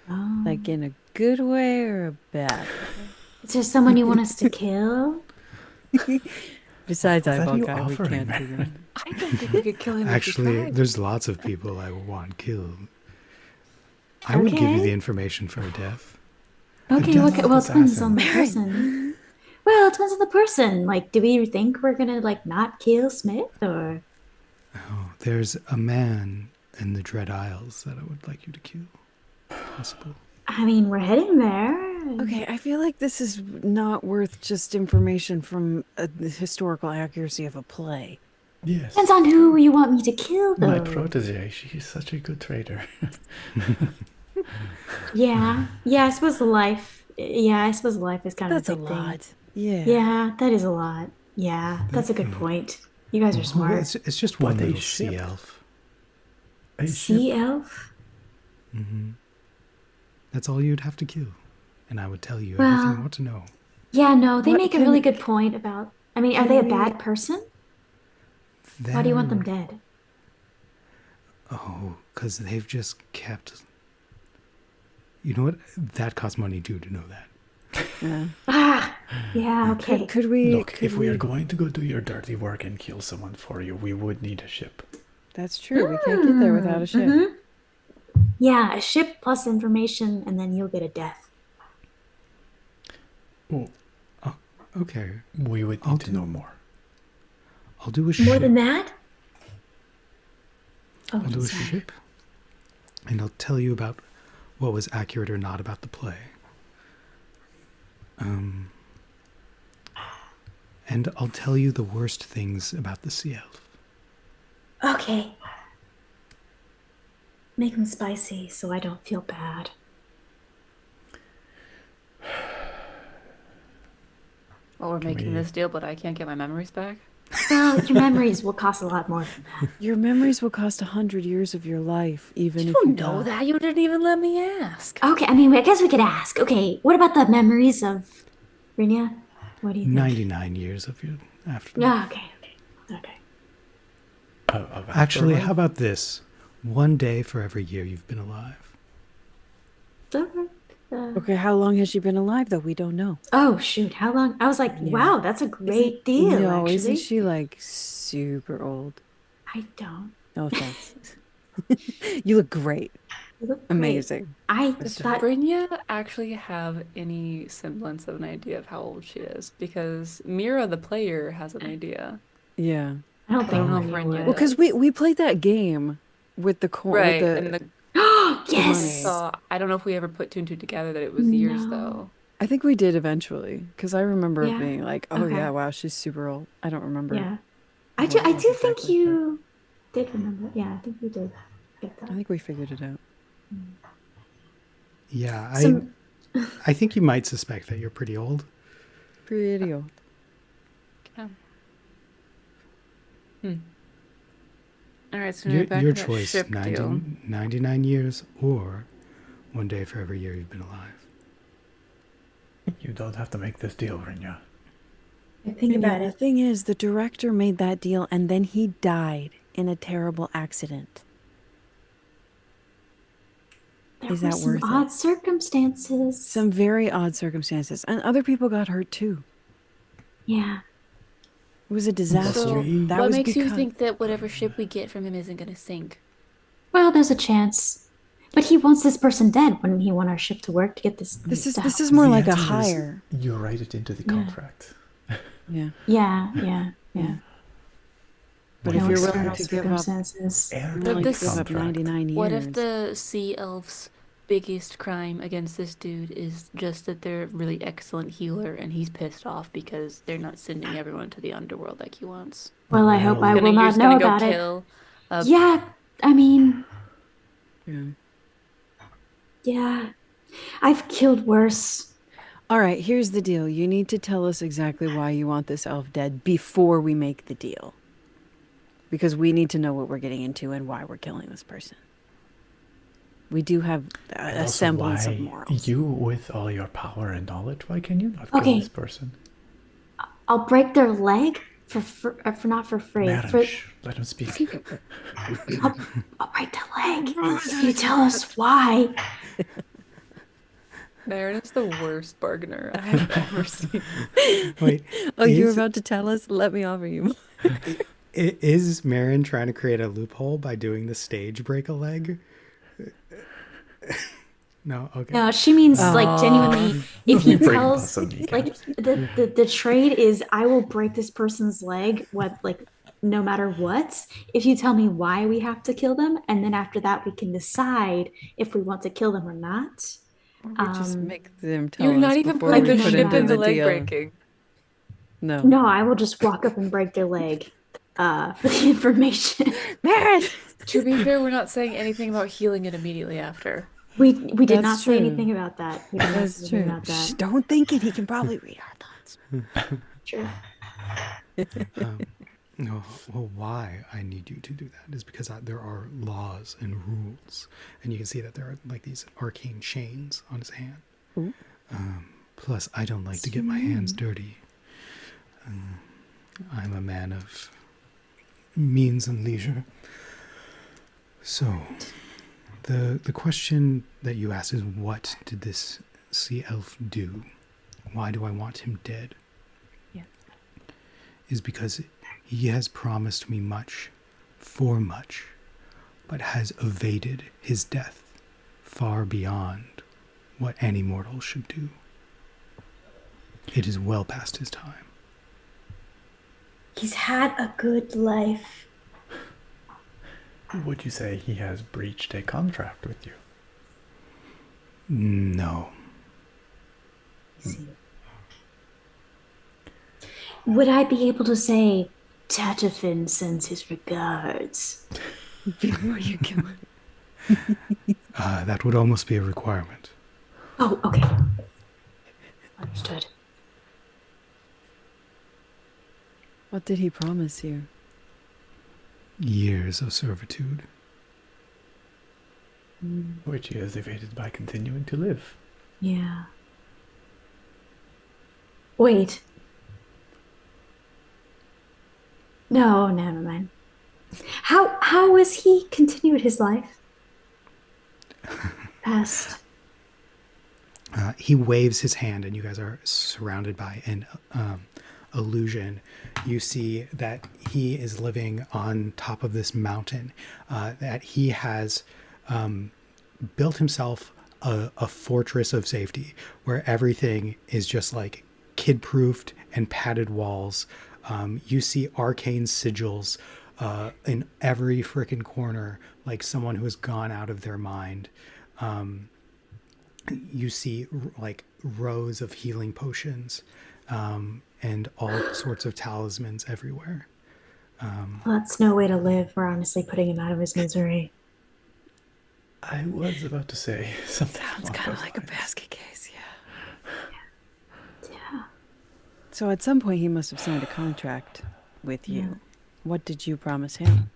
Oh. Like in a good way or a bad way? Is there someone you want us to kill? Besides What are eyeball you guy, we offering, can't do that. I don't think we could kill him. Actually, if we tried. there's lots of people I would want killed. I would give you Okay. the information for a death. Okay, death well, it depends assassin. on the person. Well, it depends on the person. Like, do we think we're gonna like not kill Smith or? Oh, there's a man in the Dread Isles that I would like you to kill. If possible. I mean, we're heading there. Okay, I feel like this is not worth just information from the historical accuracy of a play. Yes. Depends on who you want me to kill, My though. protege, she is such a good trader. Yeah, I suppose the life. Yeah, I suppose life is kind That's a of a big thing. lot. Yeah. Yeah, that is a lot. Yeah, that's a good point. You guys are Well, smart. it's just But one they little ship. sea elf. A Sea ship. elf? That's all you'd have to kill. And I would tell you Well- everything you want to know. Yeah, no, they What make a can- really good point about. I mean, are can they a we- bad person? Why do you want them They're- dead? Oh, because they've just kept. You know what? That costs money too to know that. Yeah. Ah, yeah, okay. Could we? Look, could if we are going to go do your dirty work and kill someone for you, we would need a ship. That's true. We can't get there without a ship. Mhm. Yeah, a ship plus information, and then you'll get a death. Oh, Okay, we would I'll need to do- know more. I'll do a More ship. than that? Oh, I'll do a sorry. ship, and I'll tell you about what was accurate or not about the play. And I'll tell you the worst things about the sea elf. Okay. Make them spicy so I don't feel bad. Well, we're making we- this deal, but I can't get my memories back. Well, your memories will cost a lot more than that. Your memories will cost 100 years of your life, even if You you know die. that. You didn't even let me ask. Okay, I mean, I guess we could ask. Okay, what about the memories of Rinya? What do you think? 99 years of your after. Yeah, okay. Of Actually, afterlife? how about this? One day for every year you've been alive. Okay. Okay, how long has she been alive, though? We don't know. Oh, shoot, how long? I was like, Yeah. wow, that's a great deal, No, actually. isn't she like super old? I don't. No offense. You look great. You look great. Amazing. I Does thought, Brynja actually have any semblance of an idea of how old she is? Because Mira, the player, has an idea. Yeah. I don't I think don't know Rinya if Rinya would. does. Well, because we played that game with the coin. Right, With and the, the Yes! so I don't know if we ever put two and two together that it was years No. though. I think we did eventually, because I remember Yeah. being like, "Oh Okay. yeah, wow, she's super old." I don't remember. Yeah. what I it do was think exactly, you did remember. Yeah, I think you did get but that. I think we figured it out. Yeah, Some- I think you might suspect that you're pretty old. Pretty old. Yeah. All right, so now Your, back your to that choice, ship deal. 99 years or one day for every year you've been alive. You don't have to make this deal, Rinya. Think about The it. thing is, the director made that deal, and then he died in a terrible accident. There Is were that some worth it? odd circumstances. Some very odd circumstances, and other people got hurt too. Yeah. It was a disaster. So, that what was makes you because- think that whatever ship we get from him isn't going to sink? Well, there's a chance. But he wants this person dead. Wouldn't he want our ship to work to get this? This is stuff? more The like a answer is hire. You write it into the Yeah. contract. Yeah. Yeah. But What if No if you're external willing to give up, circumstances. air you're willing this- to give up contract? 99 years. What if the sea elf's biggest crime against this dude is just that they're a really excellent healer and he's pissed off because they're not sending everyone to the underworld like he wants? Well, I hope I Well, will You're not just know gonna go about it. kill a Yeah, I mean, Yeah. yeah. I've killed worse. All right, here's the deal. You need to tell us exactly why you want this elf dead before we make the deal. Because we need to know what we're getting into and why we're killing this person. We do have and a also semblance of why morals. you, with all your power and knowledge, why can you not kill Okay. this person? I'll break their leg for not for free. Marin, let him speak. I'll break their leg if you tell us why. Marin is the worst bargainer I have ever seen. Wait, Oh, you were is, about to tell us? Let me offer you. is Marin trying to create a loophole by doing the stage break a leg? No, okay. No, she means like genuinely. If he Break tells, muscle kneecaps. like the trade is, I will break this person's leg, what like no matter what. If you tell me why we have to kill them, and then after that we can decide if we want to kill them or not. We just make them tell You're us not even before putting we the put ship into in the the leg deal. breaking. No. No, I will just walk up and break their leg for the information. Marin! To be fair, we're not saying anything about healing it immediately after. We did That's not say true. anything about that. We did not That's say anything true. about Shh, that. don't think it. He can probably read our thoughts. True. No, well, why I need you to do that is because there are laws and rules, and you can see that there are like these arcane chains on his hand. Ooh. Plus, I don't like to get my hands dirty. I'm a man of means and leisure. So, the question that you asked is, what did this sea elf do? Why do I want him dead? Yes. Is because he has promised me much, for much, but has evaded his death far beyond what any mortal should do. It is well past his time. He's had a good life. Would you say he has breached a contract with you? No. Would I be able to say, Tatterfin sends his regards? Before you kill him. That would almost be a requirement. Oh, okay. Understood. What did he promise you? Years of servitude. Which he has evaded by continuing to live. Yeah. Wait. No, never mind. How has he continued his life? Past. He waves his hand, and you guys are surrounded by an illusion. You see that he is living on top of this mountain, that he has built himself a fortress of safety where everything is just like kid-proofed and padded walls. You see arcane sigils in every freaking corner, like someone who has gone out of their mind. You see like rows of healing potions and all sorts of talismans everywhere. Well, that's no way to live. We're honestly putting him out of his misery. I was about to say something. Sounds along kind of those like a lines. basket case, yeah. Yeah. So at some point he must have signed a contract with you. Yeah. What did you promise him?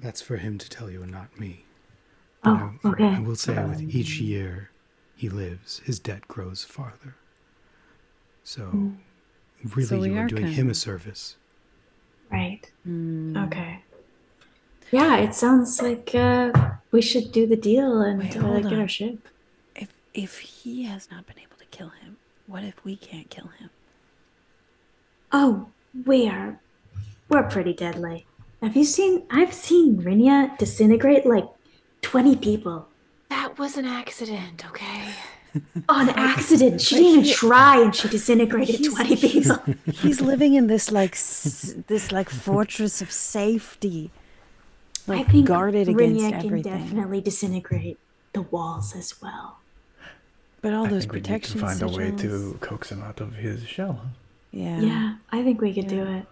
That's for him to tell you and not me. Oh, okay. I will say with each year he lives, his debt grows farther. So really So we you are are doing kind him a of- service. Right. Hmm. Okay. Yeah, it sounds like we should do the deal and Wait, hold get on. our ship. If he has not been able to kill him, what if we can't kill him? Oh, we're pretty deadly. I've seen Rinya disintegrate like 20 people. That was an accident, okay? On accident. She didn't even try, and she disintegrated 20 people. He's living in this this fortress of safety, I like think guarded against Brynja can everything. definitely disintegrate the walls as well. But all I those think we need to protection find a way sigils. to coax him out of his shell. Huh? Yeah. Yeah, I think we could do it.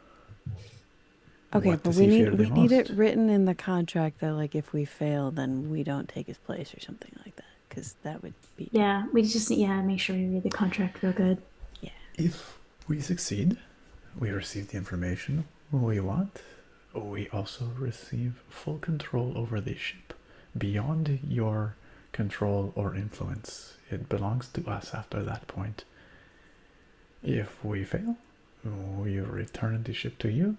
Okay, What but does we he need fear the we need it most? written in the contract that like if we fail, then we don't take his place or something like that, because that would be Yeah, we just make sure we read the contract real good. If we succeed, we receive the information we want. We also receive full control over the ship, beyond your control or influence. It belongs to us after that point. If we fail, we return the ship to you.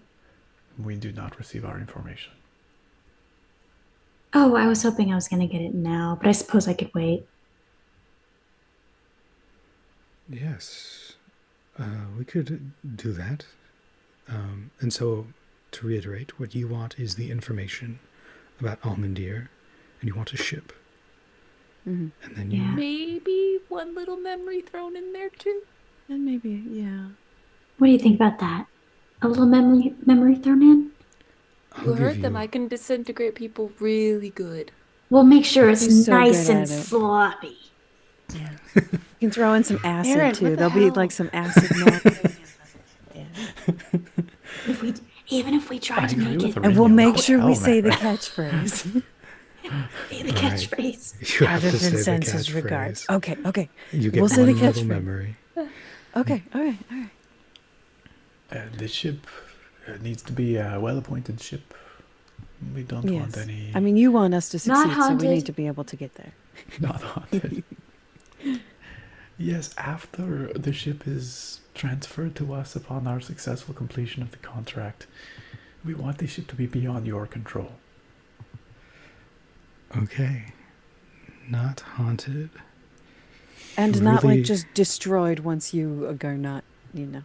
We do not receive our information. Oh, I was hoping I was going to get it now, but I suppose I could wait. Yes, we could do that. And so, to reiterate, what you want is the information about Almandir, and you want a ship. Mhm. And then you... Yeah. Maybe one little memory thrown in there too. And maybe, yeah. What do you think about that? A little memory thrown in? I'll You give heard them. you- I can disintegrate people really good. We'll make sure it's He's so nice good and at it. sloppy. Yeah. You can throw in some acid Aaron, too. what the There'll be hell? like some acid melting. Yeah. Even if we try I to agree make with it, And we'll Aurelio. make What sure the we hell, say the man? catchphrase. say the All right. catchphrase. You have to say Tatterfin the sends his regards. catchphrase. Okay. You get We'll say the one little catchphrase. memory. Okay, all right. The ship needs to be a well-appointed ship. We don't want Yes. any... I mean, you want us to Not succeed, so we haunted. need to be able to get there. Not haunted. Yes, after the ship is transferred to us upon our successful completion of the contract, we want the ship to be beyond your control. Okay. Not haunted. And not Really- like just destroyed once you are not, in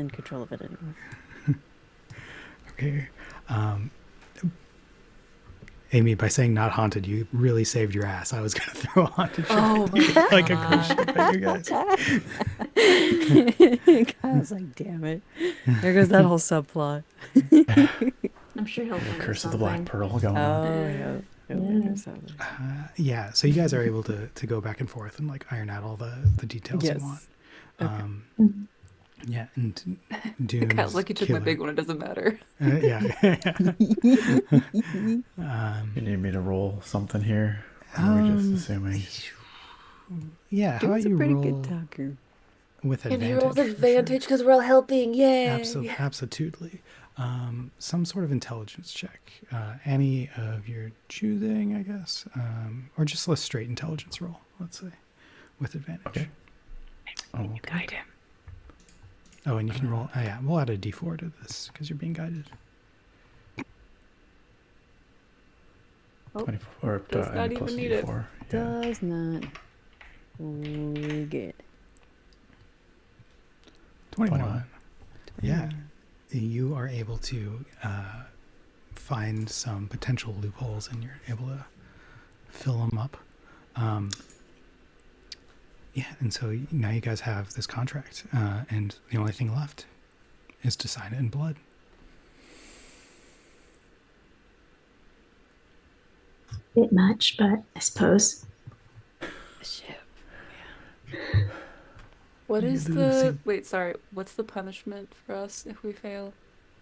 control of it anymore. Okay. Amy, by saying not haunted, you really saved your ass. I was going to throw a haunted ship Oh at you, my like a cruise ship at you guys. Kyle's like, damn it. There goes that whole subplot. I'm sure he'll think of Curse of the Black something. Pearl going on. Yeah, so you guys are able to go back and forth and like iron out all the details Yes. you want. Okay. Yeah, and Dune Kyle's is like, you took my killer. big one. It doesn't matter. Yeah. You need me to roll something here? Or are we just assuming? Yeah, how about Dude's a you pretty roll good talker. with And advantage? you roll with for sure. advantage because we're all helping. Yay! Absolutely. Some sort of intelligence check. Any of your choosing, I guess. Or just a straight intelligence roll, let's say, with advantage. Okay. Oh, okay. Guide him. Oh, and you can roll. Oh, yeah, we'll add a d4 to this because you're being guided. 24, or Does not any plus even need it. 4. Yeah. Does not. We good. 21. Yeah. You are able to find some potential loopholes and you're able to fill them up. Yeah, and so now you guys have this contract, and the only thing left is to sign it in blood. Bit much, but I suppose. Shit. What You is do the seem- wait? Sorry. What's the punishment for us if we fail?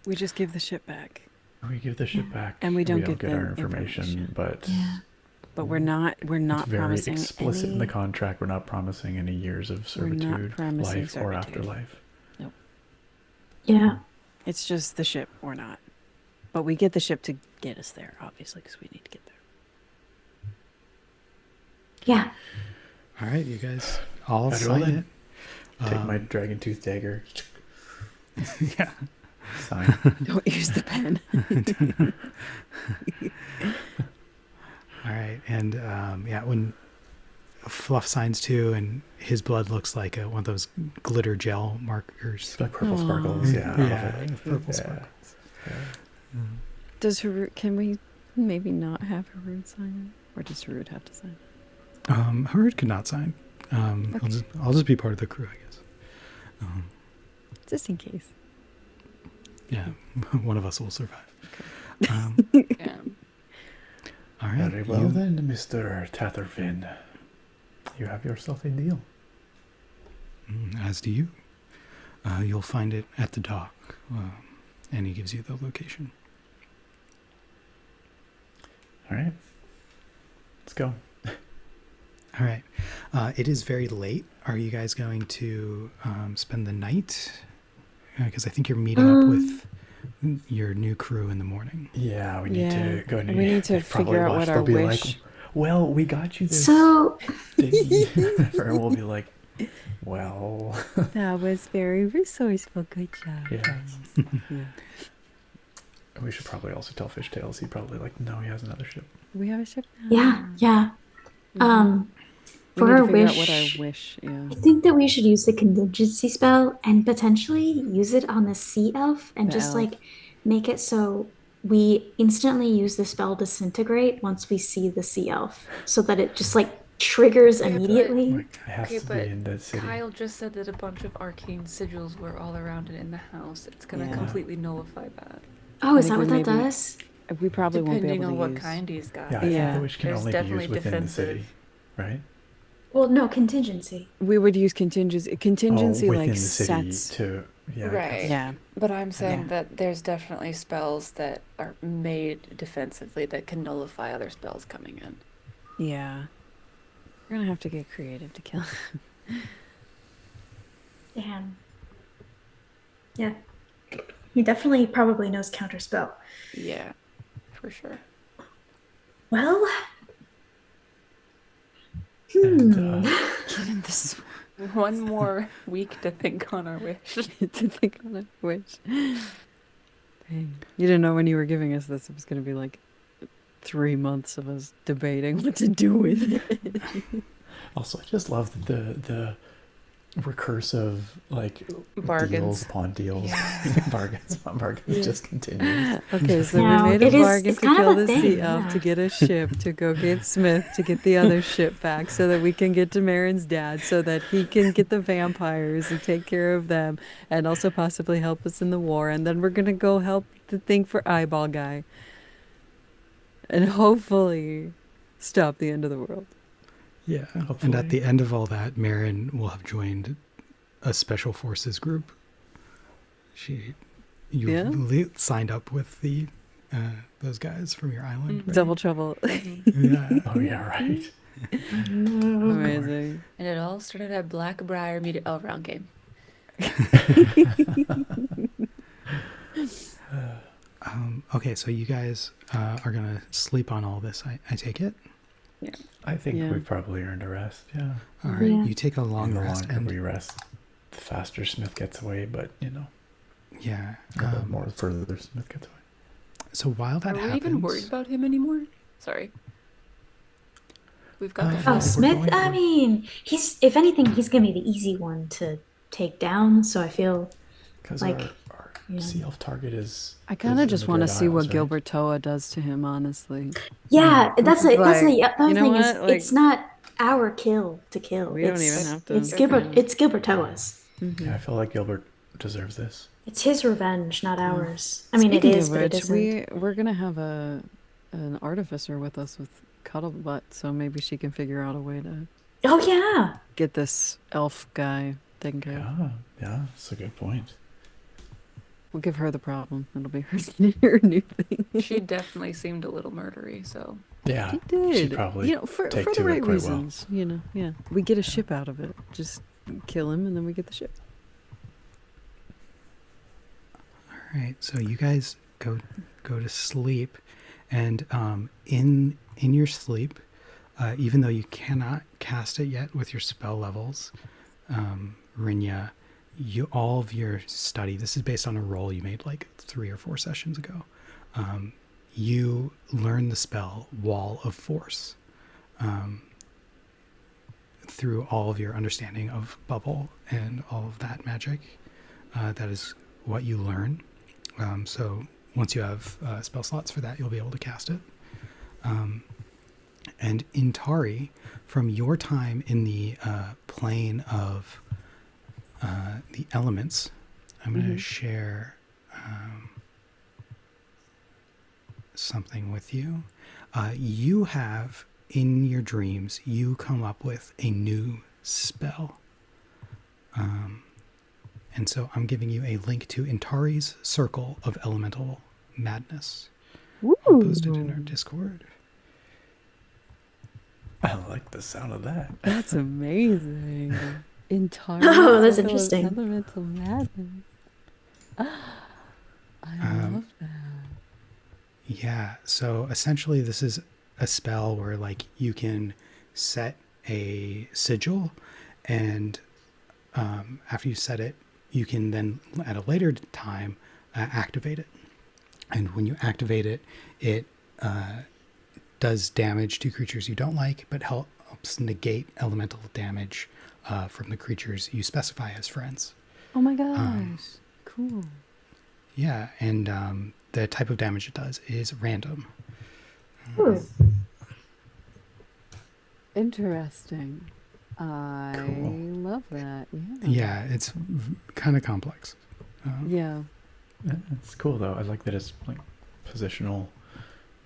We just give the ship back. We give the ship back. And we don't get our the information, information. but Yeah. But we're not it's very promising explicit any... in the contract. We're not promising any years of We're not servitude, promising life or servitude. afterlife. Yeah. It's just the ship or not. But we get the ship to get us there, obviously, because we need to get there. Yeah. All right, you guys all Gotta roll sign in. it. Take my dragon tooth dagger. Yeah. Sign. Don't use the pen. All right, and yeah, when Fluff signs too, and his blood looks like one of those glitter gel markers. Like purple sparkles. Yeah. Yeah, I love it. purple Yeah. sparkles. Does Harut... Can we maybe not have Harut sign it? Or does Harut have to sign it? Harut could not sign. I'll just be part of the crew, I guess. Just in case. Yeah, one of us will survive. Yeah. All right. Very well then, Mr. Tatterfin. You have yourself a deal. As do you. You'll find it at the dock, and he gives you the location. All right. Let's go. All right. It is very late. Are you guys going to spend the night? Because I think you're meeting up with your new crew in the morning. Yeah, we need to go. We need to figure out what our wish. Like, well, we got you this So, thingy. And we'll be like, well. That was very resourceful. Good job. Yeah. guys. Yeah. We should probably also tell Fishtails. He probably no, he has another ship. We have a ship now. yeah. We For need to our figure wish, out what our wish. Yeah. I think that we should use the contingency spell and potentially use it on the sea elf and The just elf. like make it so we instantly use the spell disintegrate once we see the sea elf, so that it just like triggers Yeah, but- immediately. Like, it has Okay, to but be in the city. Kyle just said that a bunch of arcane sigils were all around it in the house. It's gonna Yeah. completely nullify that. Oh, is I that what think that maybe- does? We probably won't be Depending able on to what use. kind he's got. Yeah, I think Yeah. the wish can There's only be definitely used within defensive. the city, right? Well, no, contingency. We would use contingency. Contingency within like the city sets. to Right. Yeah. But I'm saying Yeah. that there's definitely spells that are made defensively that can nullify other spells coming in. Yeah. We're gonna have to get creative to kill him. Damn. Yeah. He definitely probably knows counterspell. Yeah, for sure. Well, And, Get in this One more week to think on our wish. to think on a wish. Dang. You didn't know when you were giving us this it was gonna be like 3 months of us debating what to do with it. Also, I just love the recursive like Bargains. deals upon deals, Yeah. bargains upon bargains just continues. Okay, so No, we made a it is- bargain it's to kind of kill a the thing, sea elf, yeah. to get a ship, to go get Smith, to get the other ship back, so that we can get to Marin's dad, so that he can get the vampires and take care of them, and also possibly help us in the war. And then we're gonna go help the thing for Eyeball Guy, and hopefully stop the end of the world. Yeah. And Hopefully. at the end of all that, Marin will have joined a special forces group. You signed up with the those guys from your island. Right? Double trouble. Yeah. Oh yeah, right. Amazing. And it all started at Blackbriar Media round game. Okay, so you guys are gonna sleep on all this. I take it. I think Yeah. we've probably earned a rest. Yeah. All right. Yeah. You take a long And the rest, longer and we rest, the faster Smith gets away. But yeah. or the more further Smith gets away. So while that Are we happens, even worried about him anymore? Sorry. We've got the Oh, we're shot. Smith, going- I mean, he's, if anything, he's gonna be the easy one to take down, so I feel Because like, our yeah. sea elf target is. I kind is of in just the want to Great see what Isles, right? Gilbert Toa does to him, honestly. yeah, that's the Like, other you know thing is what? Like- it's not our kill to kill. We don't even have to- It's Gilbert Toa's. Yeah, I feel like Gilbert deserves this. It's his revenge, not ours. I mean, Speaking it is, of but it which, isn't. we're gonna have an artificer with us with Cuddlebutt, so maybe she can figure out a way to Oh yeah, get this elf guy taken care of. Yeah, that's a good point. We'll give her the problem. It'll be her, her new thing. She definitely seemed a little murdery, so Yeah, She did. she'd probably for take the to it right quite well. reasons. Yeah. We get a ship out of it. Just kill him, and then we get the ship. all right. So you guys go to sleep, and in your sleep, even though you cannot cast it yet with your spell levels, Rinya, all of your study. This is based on a roll you made like 3 or 4 sessions ago. You learn the spell Wall of Force through all of your understanding of bubble and all of that magic. That is what you learn. So once you have spell slots for that, you'll be able to cast it. And Intari, from your time in the plane of the elements, I'm going to share something with you. You have, in your dreams, you come up with a new spell. And so I'm giving you a link to Intari's Circle of Elemental Madness. I'll post it in our Discord. I like the sound of that. That's amazing. Entire Oh, that's circle of interesting. elemental madness. I love that. Yeah, so essentially this is a spell where like you can set a sigil, and after you set it, you can then at a later time activate it. And when you activate it, it does damage to creatures you don't like, but helps negate elemental damage from the creatures you specify as friends. Oh my gosh. Cool. Yeah, and the type of damage it does is random. Ooh. Interesting. I Cool. love that. Yeah. Yeah, it's kind of complex. Yeah. It's cool though. I like that it's like positional.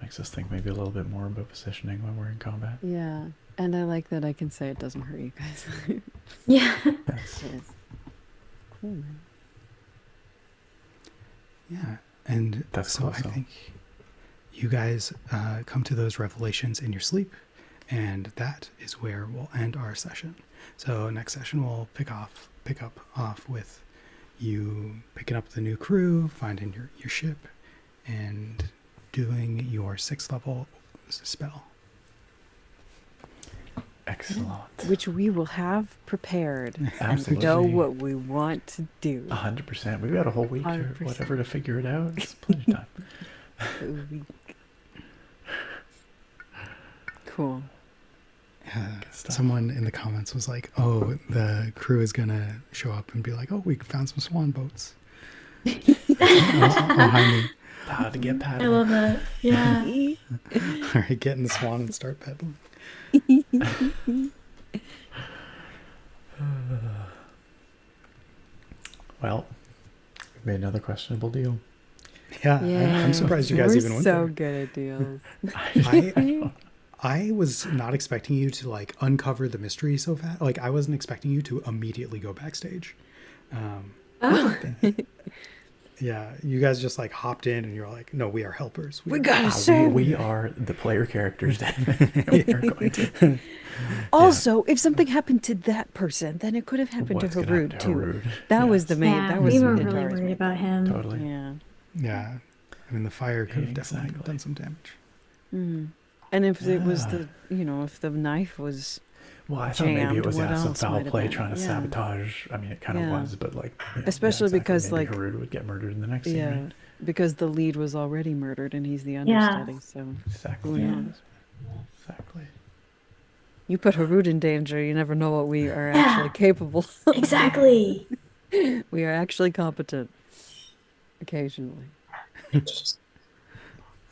Makes us think maybe a little bit more about positioning when we're in combat. Yeah. And I like that I can say it doesn't hurt you guys. Yeah. Yes. It is. Cool, man. Yeah, and That's so I awesome. think you guys come to those revelations in your sleep, and that is where we'll end our session. So next session we'll pick up off with you picking up the new crew, finding your ship, and doing your 6th level spell. Excellent. Which we will have prepared Absolutely. and know what we want to do. 100%. We've got a whole week or 100%. whatever to figure it out. It's plenty of time. Cool. stuff. Someone in the comments was like, "Oh, the crew is gonna show up and be like, oh, we found some swan boats." Behind me. How to get I paddling. love that. Yeah. All right, get in the swan and start pedaling. Well, we made another questionable deal. Yeah, I'm surprised you guys We're even went so there. good at deals. I was not expecting you to like uncover the mystery so fast. Like I wasn't expecting you to immediately go backstage. Oh. Yeah, you guys just like hopped in and you're like, no, we are helpers. We are- gotta save we it. are the player characters. we are going to. Also, if something happened to that person, then it could have happened What's to gonna happen Harud to too. Harud? That was Yes. the main. Yeah, that was we were Hintar's really worried main- about him. Totally. Yeah. Yeah, I mean the fire could have definitely Exactly. done some damage. Mm. And if it was Yeah. the, if the knife was, Well, I thought maybe it jammed, was what some else foul might have play been? trying to Yeah. sabotage. I mean, it kind of Yeah. was, but like, Especially because, maybe like- Harud would get murdered in the next scene. yeah, Right? because the lead was already murdered and he's the understudy. So Exactly. who knows? Exactly. You put Harud in danger, you never know what we are Yeah. actually capable. Exactly. We are actually competent. Occasionally. All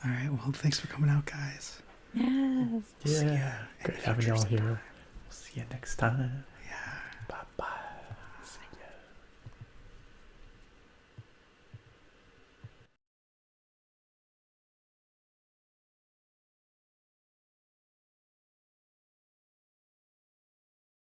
right, well, thanks for coming out, guys. Yes. Yeah. Great having y'all here. We'll see you next time. Yeah. Bye bye.